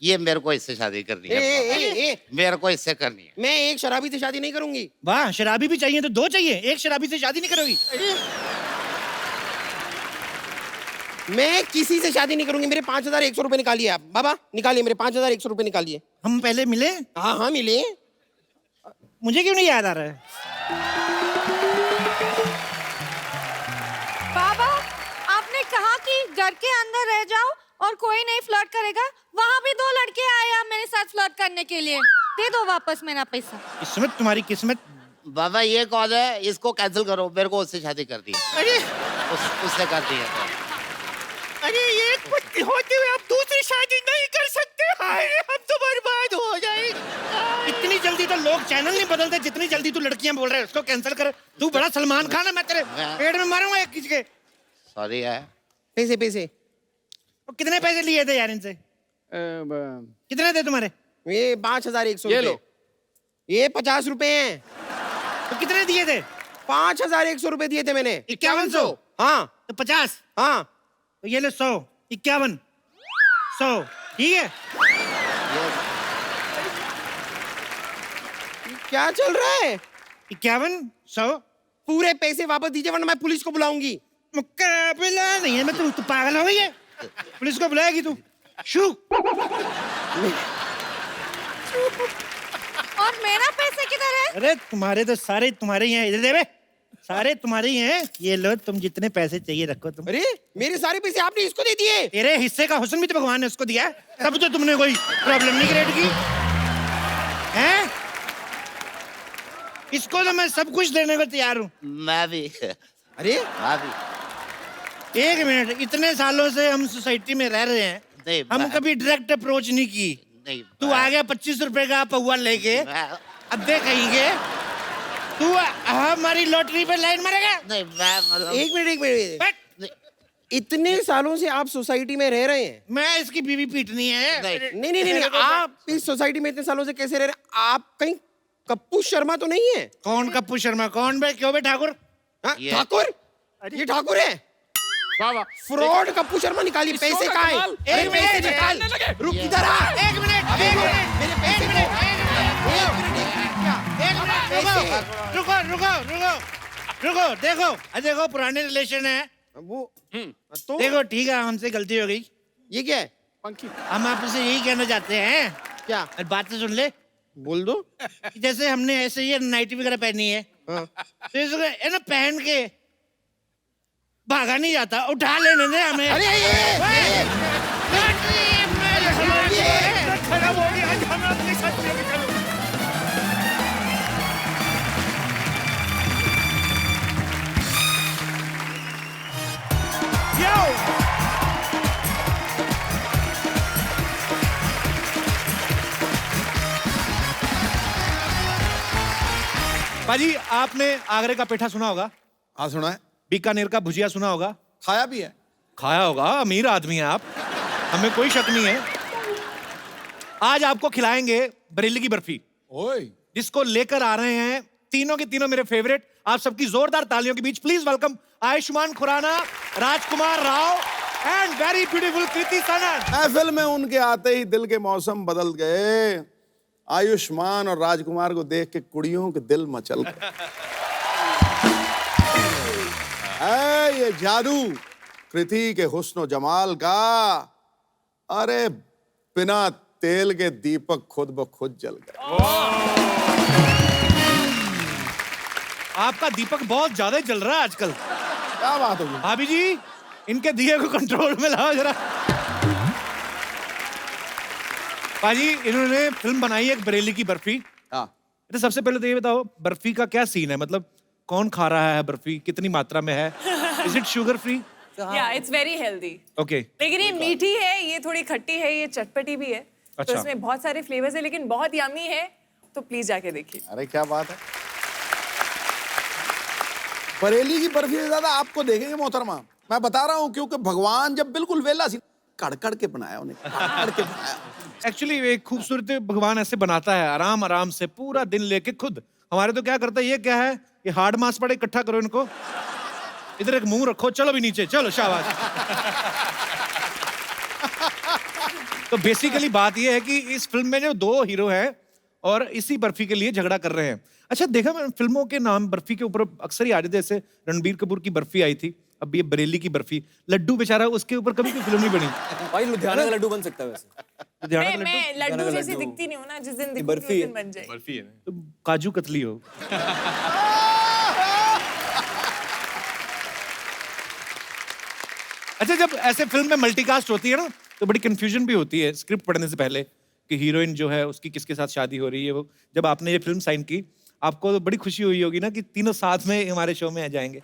ये मेरे को इससे शादी करनी है। मेरे को इससे करनी है। मैं एक शराबी से शादी नहीं करूंगी। वाह, शराबी भी चाहिए तो दो चाहिए, एक शराबी से शादी नहीं करोगी? मैं किसी से शादी नहीं करूंगी। मेरे 5,100 रुपए निकालिए आप। बाबा निकालिए, मेरे 5,100 रुपए निकालिए। हम पहले मिले? हाँ मिले। मुझे क्यों नहीं याद आ रहा है? बाबा, आपने कहा कि घर के अंदर रह जाओ और कोई नहीं फ्लर्ट करेगा। वहाँ भी 2 लड़के आए आप मेरे साथ फ्लर्ट करने के लिए। दे दो वापस मेरा पैसा। किस्मत, तुम्हारी किस्मत। बाबा ये कौन है? इसको कैंसिल करो, मेरे को उससे शादी कर दी है। अरे उससे कर दी है। अरे एक पत्नी होते हुए आप दूसरी शादी नहीं कर सकते। हाय, हम तो बर्बाद हो जाएंगे। इतनी जल्दी तो लोग चैनल नहीं बदलते जितनी जल्दी तू लड़कियां बोल रहे हैं उसको कैंसिल कर। तू बड़ा सलमान खान है, मैं तेरे पेट में मारूंगा एक किसी के। सॉरी है। पैसे तो कितने पैसे लिए थे यार इनसे? कितने थे तुम्हारे? ये 5,100 ये लो। ये 50 रुपए हैं। तो कितने दिए थे? 5,100 रुपए दिए थे मैंने। 5100? हाँ तो 50? हाँ। तो ये ले 100, 51, 100, ठीक है? क्या चल रहा है? 51, 100। पूरे पैसे वापस दीजिए वरना मैं पुलिस को बुलाऊंगी। मुकाबला नहीं है, मैं तू पागल हो गई है? पुलिस को बुलाएगी तू? शू। और मेरा पैसे किधर है? अरे तुम्हारे तो सारे तुम्हारे ही हैं, इधर दे बे। सारे तुम्हारे ही हैं, ये लो, तुम जितने पैसे चाहिए रखो तुम। अरे मेरे सारे पैसे आपने इसको दे दिए? तेरे हिस्से का हुस्न भी तो भगवान ने उसको दिया है, तब तो तुमने कोई प्रॉब्लम नहीं क्रिएट की हैं? इसको तो मैं सब कुछ देने को तैयार हूँ। मैं भी। अरे मैं भी। एक मिनट, इतने सालों से हम सोसाइटी में रह रहे हैं, नहीं, हम कभी डायरेक्ट अप्रोच नहीं की। नहीं, तू आ गया 25 रुपए का पौवा लेके, अब्बे कहेंगे तू हमारी लॉटरी पे लाइन मारेगा? नहीं, मैं मतलब एक मिनट। बट इतने सालों से आप सोसाइटी में रह रहे हैं? मैं इसकी बीवी पीटनी है। नहीं, आप इस सोसाइटी में इतने सालों से कैसे रह रहे हैं? आप कहीं कप्पू शर्मा तो नहीं है? कौन कप्पू शर्मा? कौन बे? क्यों बे ठाकुर? हाँ, ये- ठाकुर? ये ठाकुर है? बाबा फ्रॉड कप्पू शर्मा निकालिए। इस पैसे शो का कहाँ हैं? कमाल। अरे एक पैसे मिनट, निकाल। निकालने लगे। रुक इधर आ। एक मिनट, अबे एक रुक, मिनट, मेरे पैसे एक दो। रुको, देखो पुराने रिलेशन है वो तो देखो, ठीक है हमसे गलती हो गई, ये क्या है? पंखी हम आपसे यही कहना चाहते हैं। क्या? और बात तो सुन ले, बोल दो। कि जैसे हमने ऐसे ही नाइटी वगैरह पहनी है, हाँ। तो इसको है ना पहन के भागा नहीं जाता, उठा लेने दे हमें। अरे खराब हो गया, आज हम अपने साथ लेके चलो। बाजी, आपने आगरे का पेठा सुना होगा, हाँ सुना है, बीकानेर का भुजिया सुना होगा, खाया भी है। खाया होगा, अमीर आदमी हैं आप, हमें कोई शक नहीं है। आज आपको खिलाएंगे बरेली की बर्फी, ओए जिसको लेकर आ रहे हैं तीनों के तीनों मेरे फेवरेट। आप सबकी जोरदार तालियों के बीच please welcome Ayushmann Khurrana, Rajkummar Rao and very beautiful Kriti Sanon. महफिल में उनके आते ही दिल के मौसम बदल गए। आयुष्मान और राजकुमार को देख के कुड़ियों के दिल मचल गए। ये जादू कृति के हुस्न जमाल का, अरे बिना तेल के दीपक खुद ब खुद जल गए। आपका दीपक बहुत ज्यादा जल रहा है आजकल। क्या बात होगी भाभी जी, इनके दिए को कंट्रोल में लाओ जरा। भाजी, इन्होंने फिल्म बनाई है एक बरेली की बर्फी। हाँ। तो सबसे पहले तो ये बताओ, बर्फी का क्या सीन है? मतलब कौन खा रहा है बर्फी, कितनी मात्रा में है? Is it sugar free? या इट्स वेरी हेल्दी। ओके। लेकिन ये मीठी है, ये थोड़ी खट्टी है, ये चटपटी भी है। अच्छा। तो इसमें बहुत सारे फ्लेवर्स है, लेकिन बहुत यमी है। तो प्लीज जाके देखिए। अरे क्या बात है, बरेली की बर्फी से ज्यादा आपको देखेंगे मोहतरमा। मैं बता रहा हूँ, क्योंकि भगवान जब बिल्कुल वेला सी कड़ के बनाया उन्हें, कड़ के बनाया। एक्चुअली एक खूबसूरत भगवान ऐसे बनाता है, आराम आराम से पूरा दिन लेके खुद। हमारे तो क्या करता है, ये क्या है, ये हार्ड मास पड़े, इकट्ठा करो इनको, इधर एक मुंह रखो, चलो भी नीचे, चलो शाबाश। तो बेसिकली बात ये है कि इस फिल्म में जो दो हीरो हैं और इसी बर्फी के लिए झगड़ा कर रहे हैं। अच्छा, देखा मैंने फिल्मों के नाम बर्फी के ऊपर अक्सर ही आ जाते, जैसे रणबीर कपूर की बर्फी आई थी, अब ये बरेली की बर्फी। लड्डू बेचारा, उसके ऊपर कभी कोई फिल्म नहीं बनी। भाई लुधियाना का लड्डू बन सकता है वैसे। लुधियाना का मैं लड्डू जैसी लड्डू। दिखती नहीं हूँ ना, जिस दिन दिखूंगी उस बर्फी है। दिन बन जाएगी। बर्फी है। तो काजू कतली हो। अच्छा, जब ऐसे फिल्म में मल्टीकास्ट होती है ना, तो बड़ी कंफ्यूजन भी होती है स्क्रिप्ट पढ़ने से पहले कि हीरोइन जो है उसकी किसके साथ शादी हो रही है। वो जब आपने ये फिल्म साइन की, आपको तो बड़ी खुशी हुई होगी ना कि तीनों साथ में हमारे शो में आ जाएंगे।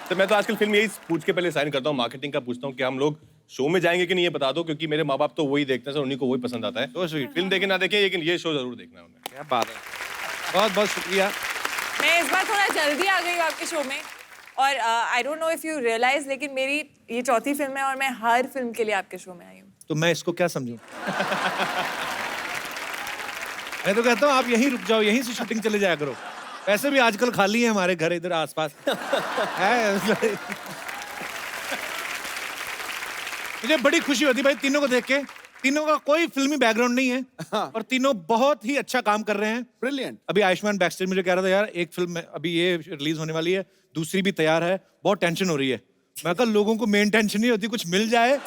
तो मैं तो आजकल फिल्म यही पूछ के पहले साइन करता हूँ, मार्केटिंग का पूछता हूँ कि हम लोग शो में जाएंगे कि नहीं, ये बता दो, क्योंकि मेरे माँ बाप तो वही देखते हैं सर, उन्हीं को वही पसंद आता है। तो स्वीट। फिल्म देखे ना देखें, लेकिन ये शो जरूर देखना है उन्हें। क्या बात है, बहुत बहुत शुक्रिया। मैं इस बार थोड़ा जल्दी आ गई हूँ आपके शो में, और I don't know if you realise, लेकिन मेरी ये चौथी फिल्म है और मैं हर फिल्म के लिए आपके शो में आई हूँ। तो मैं इसको क्या समझूं? मैं तो कहता हूँ आप यहीं रुक जाओ, यहीं से शूटिंग चले जाया करो। वैसे भी आजकल खाली है हमारे घर इधर आसपास है। मुझे बड़ी खुशी होती भाई तीनों को देख के। तीनों का कोई फिल्मी बैकग्राउंड नहीं है और तीनों बहुत ही अच्छा काम कर रहे हैं। ब्रिलियंट। अभी आयुष्मान बैकस्टेज मुझे कह रहा था, यार एक फिल्म अभी ये रिलीज होने वाली है, दूसरी भी तैयार है, बहुत टेंशन हो रही है। मैं कहा लोगों को मेन टेंशन नहीं होती, कुछ मिल जाए।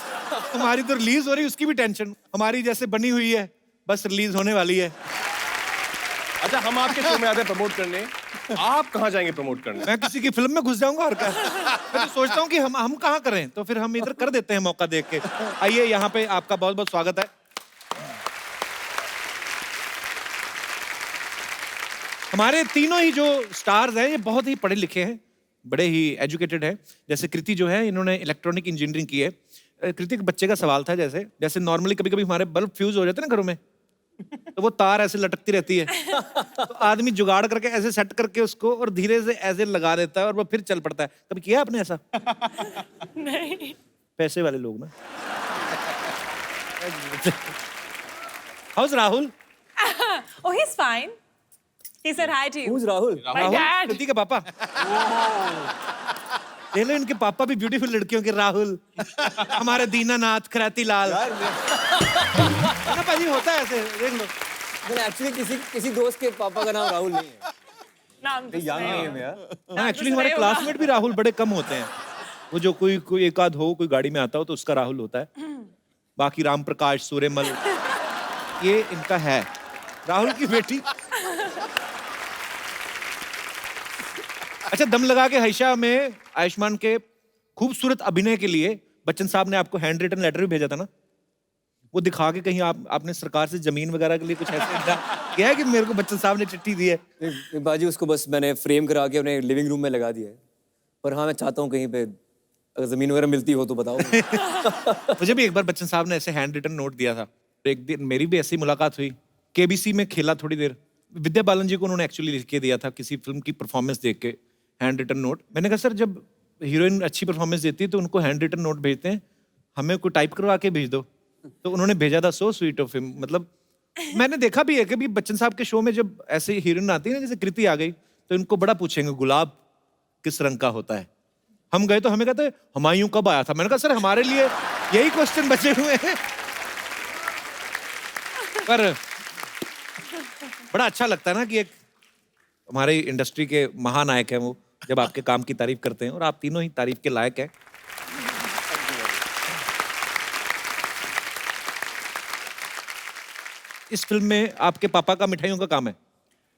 हमारी तो रिलीज हो रही है, उसकी भी टेंशन। हमारी जैसे बनी हुई है, बस रिलीज होने वाली है। अच्छा, हम आपके शो में आते हैं प्रमोट करने, आप कहाँ जाएंगे प्रमोट करने? मैं किसी की फिल्म में घुस जाऊंगा और क्या। मैं तो सोचता हूँ कि हम कहाँ करें, तो फिर हम इधर कर देते हैं मौका देख के। आइए, यहाँ पे आपका बहुत बहुत स्वागत है। हमारे तीनों ही जो स्टार्स हैं, ये बहुत ही पढ़े लिखे हैं, बड़े ही एजुकेटेड हैं। जैसे कृति जो है, इन्होंने इलेक्ट्रॉनिक इंजीनियरिंग की है। कृति के बच्चे का सवाल था, जैसे नॉर्मली कभी कभी हमारे बल्ब फ्यूज हो जाते हैं ना घरों में, तो वो तार ऐसे लटकती रहती है, तो आदमी जुगाड़ करके ऐसे सेट करके उसको और धीरे से ऐसे लगा देता है और वो फिर चल पड़ता है। कभी किया आपने ऐसा? नहीं। पैसे वाले लोग ना। House Rahul? Oh, he's fine. He said hi to you. Who's Rahul? My dad. कृति के पापा। देख लो, इनके पापा भी ब्यूटीफुल लड़कियों के, राहुल, हमारे दीनानाथ, खराती लाल। ना पाजी, होता है ऐसे, देख लो। मैंने एक्चुअली किसी दोस्त के पापा का नाम राहुल नहीं है। नाम तो यंग सही नेम है यार। हाँ, एक्चुअली हमारे क्लासमेट भी राहुल बड़े कम होते हैं। वो जो कोई एक आध हो, कोई गाड़ी में आता हो तो उसका राहुल होता है। बाकी राम प्रकाश, सूर्यमल, ये इनका है। राहुल की बेटी। अच्छा, दम लगा के हईशा में आयुष्मान के खूबसूरत अभिनय के लिए बच्चन साहब ने आपको हैंड रिटन लेटर भी भेजा था ना? वो दिखा के कहीं आपने सरकार से जमीन वगैरह के लिए कुछ ऐसे किया है कि मेरे को बच्चन साहब ने चिट्ठी दी है? बाजी, उसको बस मैंने फ्रेम करा के अपने लिविंग रूम में लगा दिया है। पर हाँ, मैं चाहता हूँ कहीं पे अगर जमीन वगैरह मिलती हो तो बताओ। मुझे भी एक बार बच्चन साहब ने ऐसे हैंड रिटन नोट दिया था। एक दिन मेरी भी ऐसी मुलाकात हुई, केबीसी में खेला थोड़ी देर। विद्या बालन जी को उन्होंने एक्चुअली लिख के दिया था किसी फिल्म की परफॉर्मेंस देख के, हैंड रिटन नोट। मैंने कहा सर, जब हीरोइन अच्छी परफॉर्मेंस देती है तो उनको हैंड रिटन नोट भेजते हैं, हमें कोई टाइप करवा के भेज दो। तो उन्होंने भेजा था। So sweet of him. मतलब मैंने देखा भी है कि बच्चन साहब के शो में जब ऐसे हीरोइन आती है ना, जैसे कृति आ गई, तो इनको बड़ा पूछेंगे गुलाब किस रंग का होता है। हम गए तो हमें कहते हुमायूं कब आया था। मैंने कहा सर, हमारे लिए यही क्वेश्चन बचे हुए हैं। पर बड़ा अच्छा लगता है ना कि एक हमारे इंडस्ट्री के महानायक हैं वो, जब आपके काम की तारीफ करते हैं, और आप तीनों ही तारीफ के लायक हैं। इस फिल्म में आपके पापा का मिठाइयों का काम है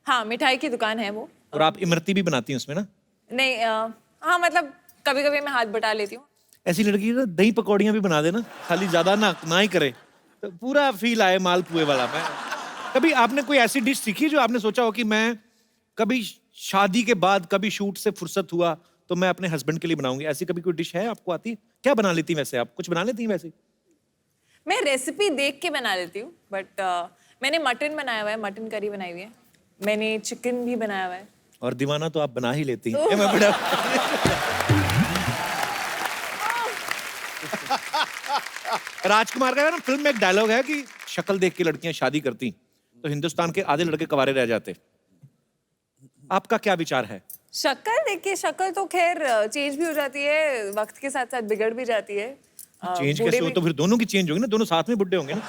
हाँ, मिठाई की दुकान है वो। और आप इमरती भी बनाती हैं उसमें ना? नहीं हाँ, मतलब कभी कभी मैं हाथ बटा लेती हूँ। ऐसी लड़की ना दही पकौड़ियाँ भी बना देना, खाली ज्यादा ना ही करे, तो पूरा फील आए मालपुए वाला। मैं कभी आपने कोई ऐसी डिश सीखी जो आपने सोचा हो कि मैं कभी शादी के बाद कभी शूट से फुर्सत हुआ तो मैं अपने हस्बैंड के लिए बनाऊंगी? ऐसी कभी कोई डिश है आपको आती है? क्या बना लेती हैं वैसे आप? कुछ बना लेती हैं वैसे? मैं रेसिपी देख के बना लेती हूँ, बट मैंने मटन बनाया हुआ है, मटन करी बनाई हुई है। मैंने चिकन भी बनाया हुआ है। और दीवाना तो आप बना ही लेती हैं। मैं बड़ा राजकुमार का ना फिल्म में एक डायलॉग है कि शक्ल देख के लड़कियां शादी करती तो हिंदुस्तान के आधे लड़के कवारे रह जाते। आपका क्या विचार है? शक्ल देख के, शक्ल तो खैर चेंज भी हो जाती है, वक्त के साथ साथ बिगड़ भी जाती है। चेंज कैसे हो? तो फिर दोनों की चेंज होगी ना, दोनों साथ में बुड्ढे होंगे ना।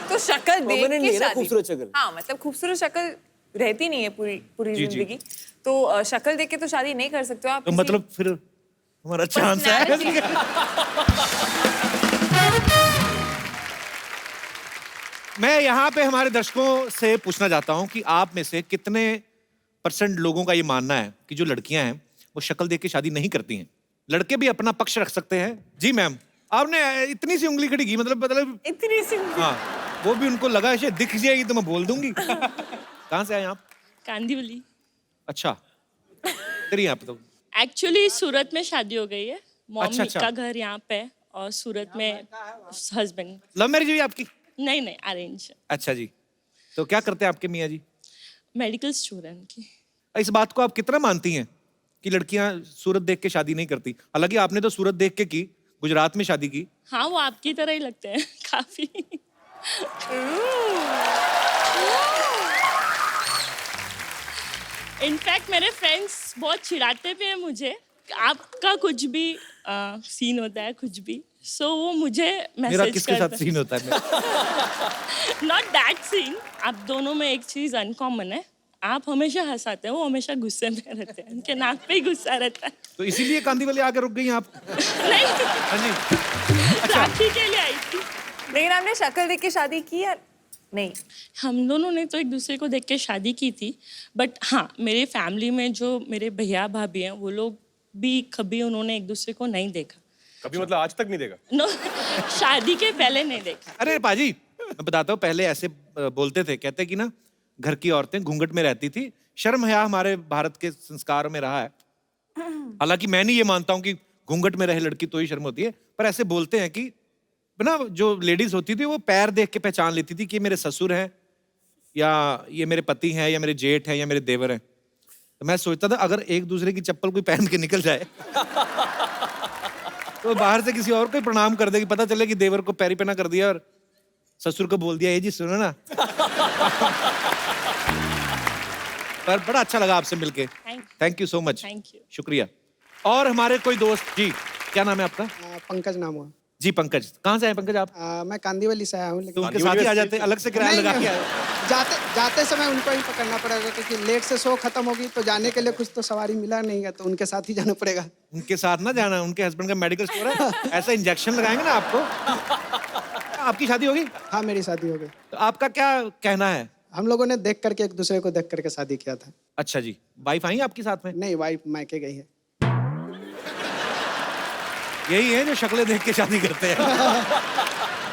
तो शक्ल देख के शादी, खूबसूरत शक्ल। हाँ मतलब खूबसूरत शक्ल रहती नहीं है पूरी जी, जी। जिंदगी। तो शक्ल देख के तो शादी नहीं कर सकते हो आप। तो मतलब फिर हमारा चांस है। मैं यहाँ पे हमारे दर्शकों से पूछना चाहता हूँ कि आप में से कितने % लोगों का ये मानना है कि जो लड़कियां हैं वो शक्ल देख के शादी नहीं करती हैं? लड़के भी अपना पक्ष रख सकते हैं। जी मैम, आपने इतनी सी उंगली खड़ी की, मतलब इतनी सी हाँ, वो भी उनको लगा शायद दिख जाएगी तो मैं बोल दूंगी। कहाँ से आए आप? कांदीवली। अच्छा, इधर आप तो एक्चुअली सूरत में शादी हो गई है। मॉम अच्छा। का घर यहाँ पे है और सूरत में हस्बैंड। लव मैरिज हुई आपकी? नहीं नहीं, अरेंज। अच्छा जी, तो क्या करते हैं आपके मियाँ जी? मेडिकल स्टूडेंट की। इस बात को आप कितना मानती हैं कि लड़कियां सूरत देख के शादी नहीं करती? हालांकि आपने तो सूरत देख के की, गुजरात में शादी की। हाँ, वो आपकी तरह ही लगते हैं काफी। इनफैक्ट मेरे फ्रेंड्स बहुत चिढ़ाते भी हैं मुझे, आपका कुछ भी सीन होता है कुछ भी, सो वो मुझे मैसेज मेरा किसके साथ सीन होता है? Not that scene. आप दोनों में एक चीज अनकॉमन है, आप हमेशा हंसाते हैं, वो हमेशा गुस्से में रहते हैं, उनके नाक पे ही गुस्सा रहता है। तो इसीलिए कांदीवली आके रुक गई आप? नहीं, हाँ जी। राखी के लिए आई थी। लेकिन आपने शक्ल देख के शादी की या नहीं? हम दोनों ने तो एक दूसरे को देख के शादी की थी, बट हाँ, मेरे फैमिली में जो मेरे भैया भाभी हैं वो लोग भी कभी उन्होंने एक दूसरे को नहीं देखा। कभी मतलब आज तक नहीं देखा? नो, शादी के पहले नहीं देखा। अरे पाजी, मैं बताता हूँ, पहले ऐसे बोलते थे, कहते कि ना घर की औरतें घूंघट में रहती थी, शर्म हया हमारे भारत के संस्कार में रहा है। हालांकि मैं नहीं ये मानता हूँ कि घूंघट में रहे लड़की तो ही शर्म होती है, पर ऐसे बोलते हैं कि ना जो लेडीज होती थी वो पैर देख के पहचान लेती थी कि मेरे ससुर हैं या ये मेरे पति हैं या मेरे जेठ हैं या मेरे देवर हैं। तो मैं सोचता था अगर एक दूसरे की चप्पल कोई पहन के निकल जाए तो बाहर से किसी और को ही प्रणाम कर देगी, पता चले कि देवर को पैरी पहना कर दिया और ससुर को बोल दिया ये जी सुनो ना। पर बड़ा अच्छा लगा आपसे मिलके। Thank you so much. Thank you. शुक्रिया। और हमारे कोई दोस्त जी, क्या नाम है आपका? पंकज नाम हुआ जी। पंकज, कहाँ से आए पंकज आप? मैं कांदीवली से आया हूँ, लेकिन तो उनके साथ ही आ जाते, अलग से किराया लगा के आए? जाते समय उनको ही पकड़ना पड़ेगा, क्योंकि लेट से शो खत्म होगी तो जाने के लिए कुछ तो सवारी मिला नहीं है, तो उनके साथ ही जाना पड़ेगा। उनके साथ ना जाना, उनके हस्बैंड का मेडिकल स्टोर है, ऐसा इंजेक्शन लगाएंगे ना आपको। आपकी शादी होगी? हाँ, मेरी शादी हो गई। तो आपका क्या कहना है? हम लोगों ने देख करके, एक दूसरे को देख करके शादी किया था। अच्छा जी। वाइफ आई आपके साथ में? नहीं, वाइफ मायके गई है। यही है जो शक्लें देख के शादी करते हैं।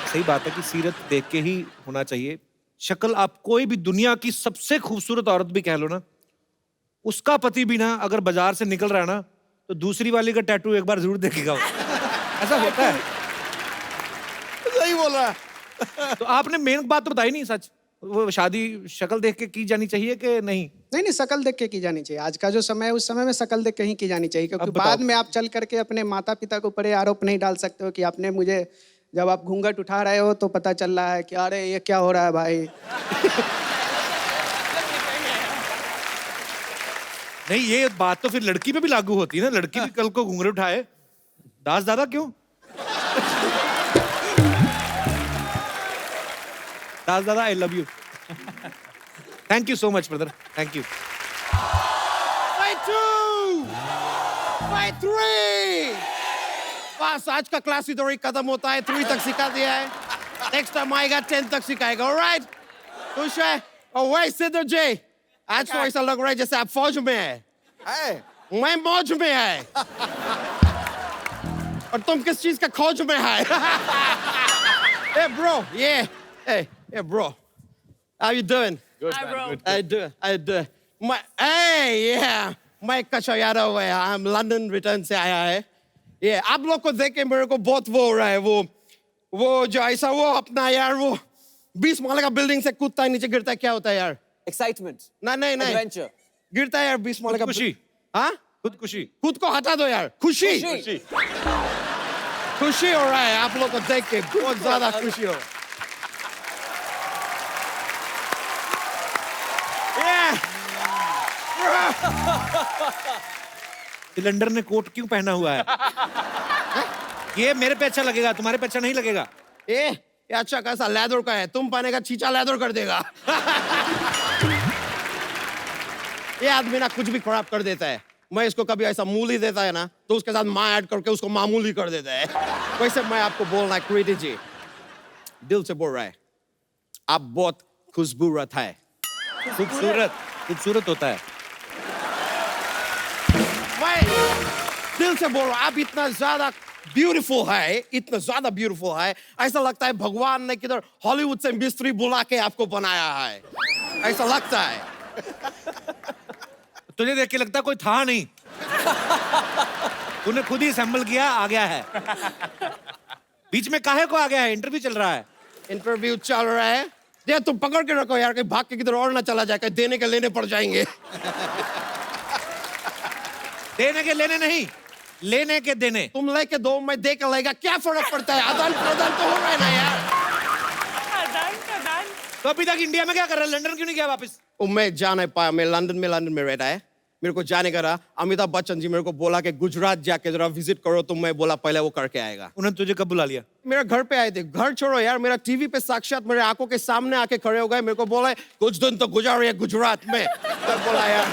सही बात है कि सीरत देख के ही होना चाहिए। शक्ल आप कोई भी दुनिया की सबसे खूबसूरत औरत भी कह लो ना, उसका पति भी ना अगर बाजार से निकल रहा है ना तो दूसरी वाली का टैटू एक बार जरूर देखेगा। ऐसा होता है। सही बोल रहा है। तो आपने मेन बात तो बताई नहीं, सच वो शादी शक्ल देख के की जानी चाहिए कि नहीं? नहीं, शक्ल देख के की जानी चाहिए। आज का जो समय है उस समय में शक्ल देख के ही की जानी चाहिए, क्योंकि बाद में आप चल करके अपने माता पिता के ऊपर आरोप नहीं डाल सकते हो कि आपने मुझे, जब आप घूंघट उठा रहे हो तो पता चल रहा है कि अरे ये क्या हो रहा है भाई। नहीं, ये बात तो फिर लड़की पे भी लागू होती है ना। लड़की भी कल को घूंघट उठाए, दास दादा क्यों? दास दादा I love you. Thank you so much brother, thank you. Fight 2! Fight 3! बस आज का क्लास इधर ही खत्म होता है। 3 तक सिखा दिया है, नेक्स्ट टाइम आएगा 10 तक सिखाएगा। ऑलराइट, खुश है? और वही सिद्धू जी, आज तो ऐसा लग रहा है जैसे आप फौज में है। मैं मौज में है और तुम किस चीज का खोज में है? Hey bro, hey bro, how you doing? Good, Hi, man, bro. good. I do. मैं कशा यादव है, हम लंदन रिटर्न से आया है। ये आप लोग को देख के मेरे को बहुत वो हो रहा है, वो जो ऐसा वो अपना यार वो 20 माले का बिल्डिंग से कूदता है, नीचे गिरता है, क्या होता है यार? एक्साइटमेंट, नहीं एडवेंचर, गिरता है यार 20 माले का। खुशी। हाँ, खुदकुशी। खुद को हटा दो यार। खुशी हो रहा है आप लोग को देख के, बहुत ज्यादा खुशी हो। सिलेंडर ने कोट क्यों पहना हुआ है? ये मेरे पे अच्छा लगेगा, तुम्हारे पे अच्छा नहीं लगेगा। ये अच्छा कैसा लेदर का है, तुम पहनेगा चीचा लेदर कर देगा। ये आदमी ना कुछ भी खराब कर देता है। मैं इसको कभी ऐसा मूली देता है ना तो उसके साथ माँ ऐड करके उसको मामूली कर देता है। वैसे मैं आपको बोलना है कृति जी, दिल से बोल रहा है, आप बहुत खुशबूरत है। खूबसूरत होता है। मैं दिल से बोल रहा हूँ, आप इतना ज्यादा ब्यूटीफुल है, इतना ज्यादा ब्यूटीफुल है, ऐसा लगता है भगवान ने किधर हॉलीवुड से मिस्त्री बुला के आपको बनाया है, ऐसा लगता है। तुझे देख के लगता कोई था नहीं। तूने खुद ही असेंबल किया, आ गया है। बीच में काहे को आ गया है? इंटरव्यू चल रहा है। इंटरव्यू चल रहा है, ये तुम पकड़ के रखो यार, कहीं भाग के किधर और ना चला जाए, कहीं देने के लेने पड़ जाएंगे। देने के लेने नहीं, लेने के देने। तुम लेके दो, मैं दे के लेगा, क्या फर्क पड़ता है? आदान प्रदान तो हो रहा है ना यार। आदान प्रदान। तो अभी तक इंडिया में क्या कर रहा है? लंदन क्यों नहीं गया वापस? मैं जा नहीं पाया, मैं लंदन में रहता है, मेरे को जाने का रहा। अमिताभ बच्चन जी मेरे को बोला कि गुजरात जाके जरा विजिट करो, तो मैं बोला पहले वो करके आएगा। उन्होंने तुझे कब बुला लिया? मेरा घर पे आए थे। घर छोड़ो यार, मेरा टीवी पे साक्षात मेरे आंखों के सामने आके खड़े हो गए, मेरे को बोला कुछ दिन तो गुजारे गुजरात में। तो बोला यार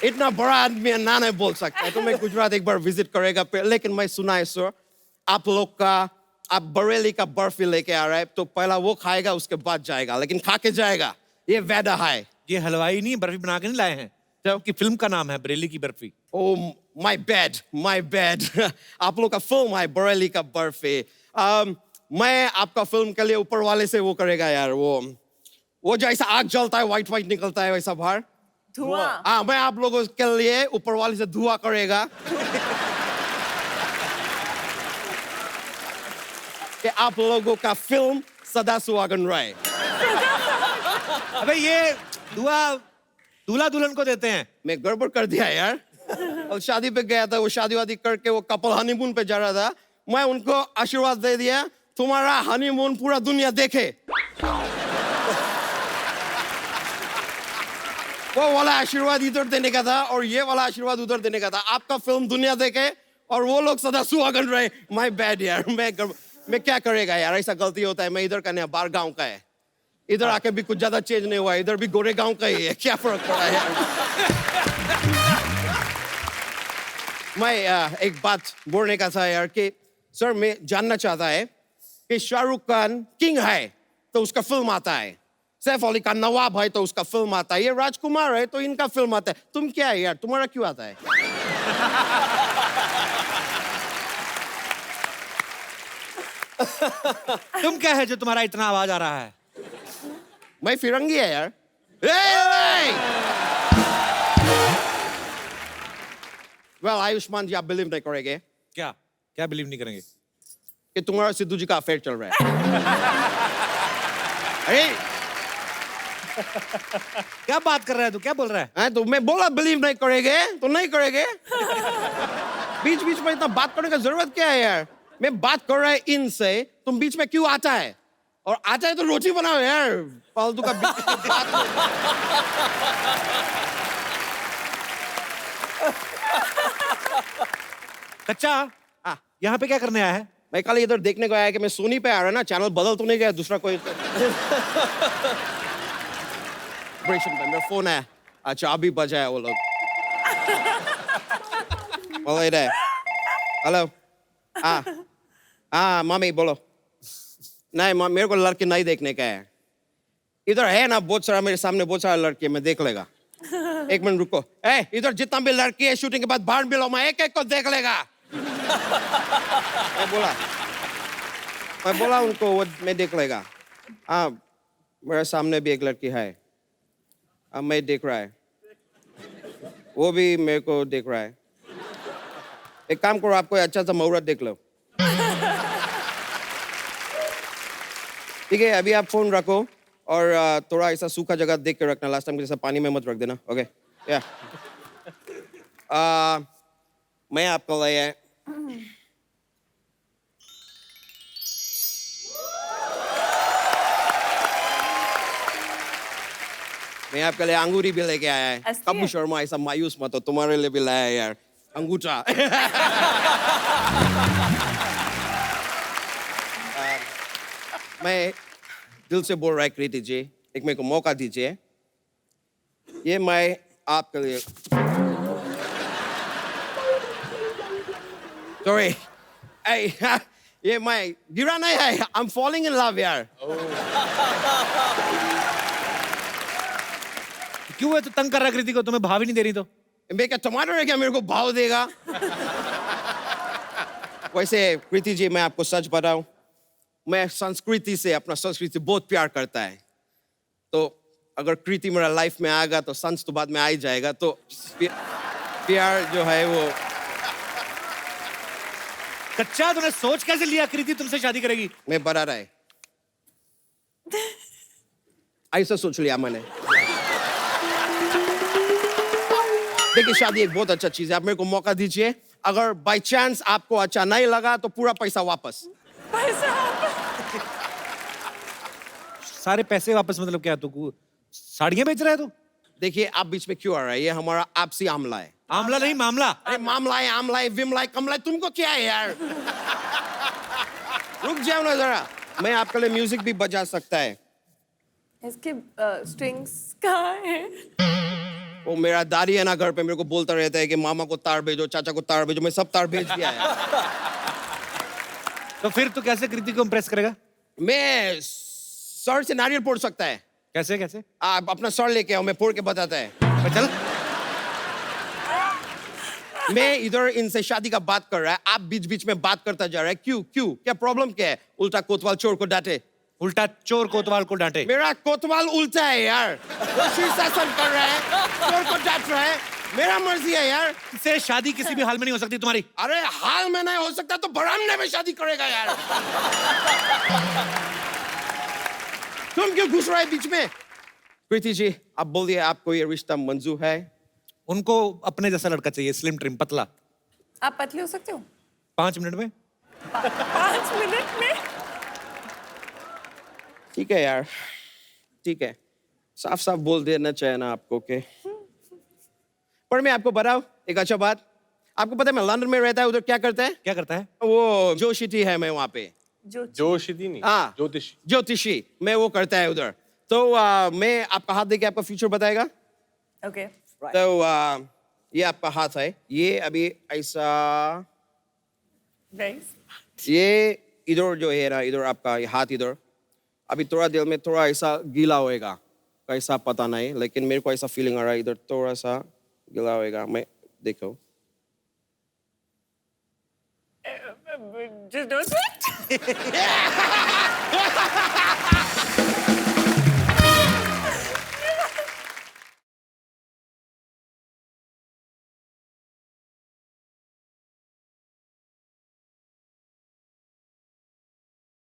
इतना बड़ा आदमी है, ना नहीं बोल सकता है, तो मैं गुजरात एक बार विजिट करेगा। लेकिन मैं सुना है सर, आप लोग का, आप बरेली का बर्फी लेके आ रहे हैं, तो पहला वो खाएगा उसके बाद जाएगा, लेकिन खा के जाएगा, ये वादा है। ये हलवाई नहीं, बर्फी बना के नहीं लाए हैं। जबकि फिल्म का नाम है बरेली की बर्फी। Oh, my bad. आप लोग का फिल्म है बरेली का बर्फी। मैं आपका फिल्म के लिए ऊपर वाले से वो करेगा यार, वो जैसा आग जलता है, व्हाइट निकलता है वैसा बाहर धुआं। हाँ, मैं आप लोगों के लिए ऊपर वाले से धुआं करेगा कि आप लोगों का फिल्म सदा सुहागन रहे। अबे ये दूल्हा दुल्हन को देते हैं। मैं गड़बड़ कर दिया यार। और शादी पे गया था, वो शादी वादी करके वो कपल हनीमून पे जा रहा था, मैं उनको आशीर्वाद दे दिया, तुम्हारा हनीमून पूरा दुनिया देखे। वो वाला आशीर्वाद इधर देने का था और ये वाला आशीर्वाद उधर देने का था। आपका फिल्म दुनिया देखे और वो लोग सदा सुहागन रहे। माय बैड यार, मैं क्या करेगा यार, ऐसा गलती होता है। मैं इधर का नहीं, बाहर गांव का है, इधर आके भी कुछ ज्यादा चेंज नहीं हुआ, इधर भी गोरे गांव का ही है, क्या फर्क पड़ा यार। मैं एक बात बोलने का था यार कि सर, मैं जानना चाहता है कि शाहरुख खान किंग है तो उसका फिल्म आता है, सैफ अली खान नवाब है तो उसका फिल्म आता है, ये राजकुमार है तो इनका फिल्म आता है, तुम क्या है यार, तुम्हारा क्यों आता है? तुम क्या है जो तुम्हारा इतना आवाज आ रहा है? मैं फिरंगी है यार। वेल आयुष्मान जी, आप बिलीव नहीं करेंगे। क्या बिलीव नहीं करेंगे? कि तुम्हारा सिद्धू जी का अफेयर चल रहा है। अरे क्या बात कर रहा है तू? क्या बोल रहा है? तो मैं बोला बिलीव नहीं करेंगे तो नहीं करेंगे। बीच बीच में इतना बात करने का जरूरत क्या है यार? मैं बात कर रहा है इनसे, तुम बीच में क्यों आता है? और आता है तो रोटी बनाओ यार, फालतू का बात। कच्चा, यहाँ पे क्या करने आया है? मैं कल इधर देखने को आया कि मैं सोनी पे आ रहा ना, चैनल बदल तो नहीं गया दूसरा कोई। ऑपरेशन पे मेरा फोन है। अच्छा अभी बजा है वो लोग। बोलो इधर। हेलो। हाँ मम्मी बोलो। नहीं मेरे को लड़के नहीं देखने का है। इधर है ना बहुत सारा, मेरे सामने बहुत सारा लड़के, मैं देख लेगा। एक मिनट रुको। इधर जितना भी लड़की है शूटिंग के बाद बाहर मिलो, मैं एक एक को देख लेगा। मैं बोला उनको वो मैं देख लेगा। हाँ मेरे सामने भी एक लड़की है, अब मैं देख रहा है, वो भी मेरे को देख रहा है। एक काम करो, आप कोई अच्छा सा मुहूर्त देख लो। ठीक है अभी आप फोन रखो और थोड़ा ऐसा सूखा जगह देख के रखना, लास्ट टाइम के जैसा पानी में मत रख देना। ओके या मैं आपको लाया है मैं आपके लिए अंगूरी भी लेके आया है। कबू शर्मा ऐसा मायूस मत हो, तुम्हारे लिए भी लाया है यार अंगूठा। मैं दिल से बोल रहा है कृति जी, एक मेरे को मौका दीजिए। ये मैं आपके लिए सॉरी ये मैं गिरा नहीं है, I am falling in love यार। क्यों है तो तंग कर रहा है कृति को, तुम्हें भाव ही नहीं दे रही तो? मैं क्या टमाटर है क्या मेरे को भाव देगा? वैसे कृति जी मैं आपको सच बताऊं, मैं संस्कृति से, अपना संस्कृति बहुत प्यार करता है। तो अगर कृति मेरा लाइफ में आएगा तो संस तो बाद में आ ही जाएगा। तो प्यार जो है वो कच्चा। तूने सोच कैसे लिया कृति तुमसे शादी करेगी? मैं बता रहा है, ऐसा सोच लिया मैंने। देखिए शादी एक बहुत अच्छा चीज है, आप मेरे को मौका दीजिए। अगर बाय चांस आपको अच्छा नहीं लगा तो पूरा पैसा वापस। सारे पैसे वापस मतलब क्या? तू साड़ियां बेच रहा है तू? देखिए आप बीच में क्यों आ रहा है, ये हमारा आपसी आमला है। आमला नहीं मामला। अरे मामला है, आमला है, विमला है, कमला है, तुमको क्या है यार? रुक जाओ ना जरा, मैं आपके लिए म्यूजिक भी बजा सकता है। इसके स्ट्रिंग्स कहाँ हैं? वो मेरा दादी है ना घर पे, मेरे को बोलता रहता है कि मामा को तार भेजो, चाचा को तार भेजो, मैं सब तार भेज दिया है। तो फिर तू कैसे कृति को इम्प्रेस करेगा? मैं सर से नारियल फोड़ सकता है। कैसे कैसे? आप अपना सर लेके आओ, मैं फोड़ के बताता है। चल। मैं इधर इनसे शादी का बात कर रहा है, आप बीच बीच में बात करता जा रहा है। क्यों क्यों, क्या प्रॉब्लम क्या है? उल्टा कोतवाल चोर को डांटे। उल्टा चोर कोतवाल को डांटे? मेरा कोतवाल उल्टा है यार, वो शीर्षासन कर रहा है, चोर को डांट रहा है। मेरा मर्जी है यार। इससे शादी किसी भी हाल में नहीं हो सकती तुम्हारी। अरे हाल में नहीं हो सकता तो बरामदे में शादी करेगा यार। तुम क्यों घुस रहे हो बीच में? प्रीति जी आप बोलिए, आपको ये रिश्ता मंजूर है? उनको अपने जैसा लड़का चाहिए, स्लिम ट्रिम पतला। आप पतले हो सकते हो? 5 मिनट में। 5 मिनट में? ठीक है यार, ठीक है, साफ साफ बोल देना चाहिए ना आपको के। पर मैं आपको बताऊं एक अच्छा बात, आपको पता है मैं लंदन में रहता है, उधर क्या करता है? क्या करता है? वो जोशिटी है, मैं वहां पे जोशिटी नहीं, हाँ ज्योतिषी। ज्योतिषी मैं वो करता है उधर। तो मैं आपका हाथ देके आपका फ्यूचर बताएगा। ओके तो ये आपका हाथ है, ये अभी ऐसा, ये इधर जो है ना, इधर आपका ये हाथ इधर, अभी थोड़ा देर में थोड़ा ऐसा गीला होएगा, कैसा पता नहीं, लेकिन मेरे को ऐसा फीलिंग आ रहा है इधर थोड़ा सा गीला होएगा। मैं देखो Just don't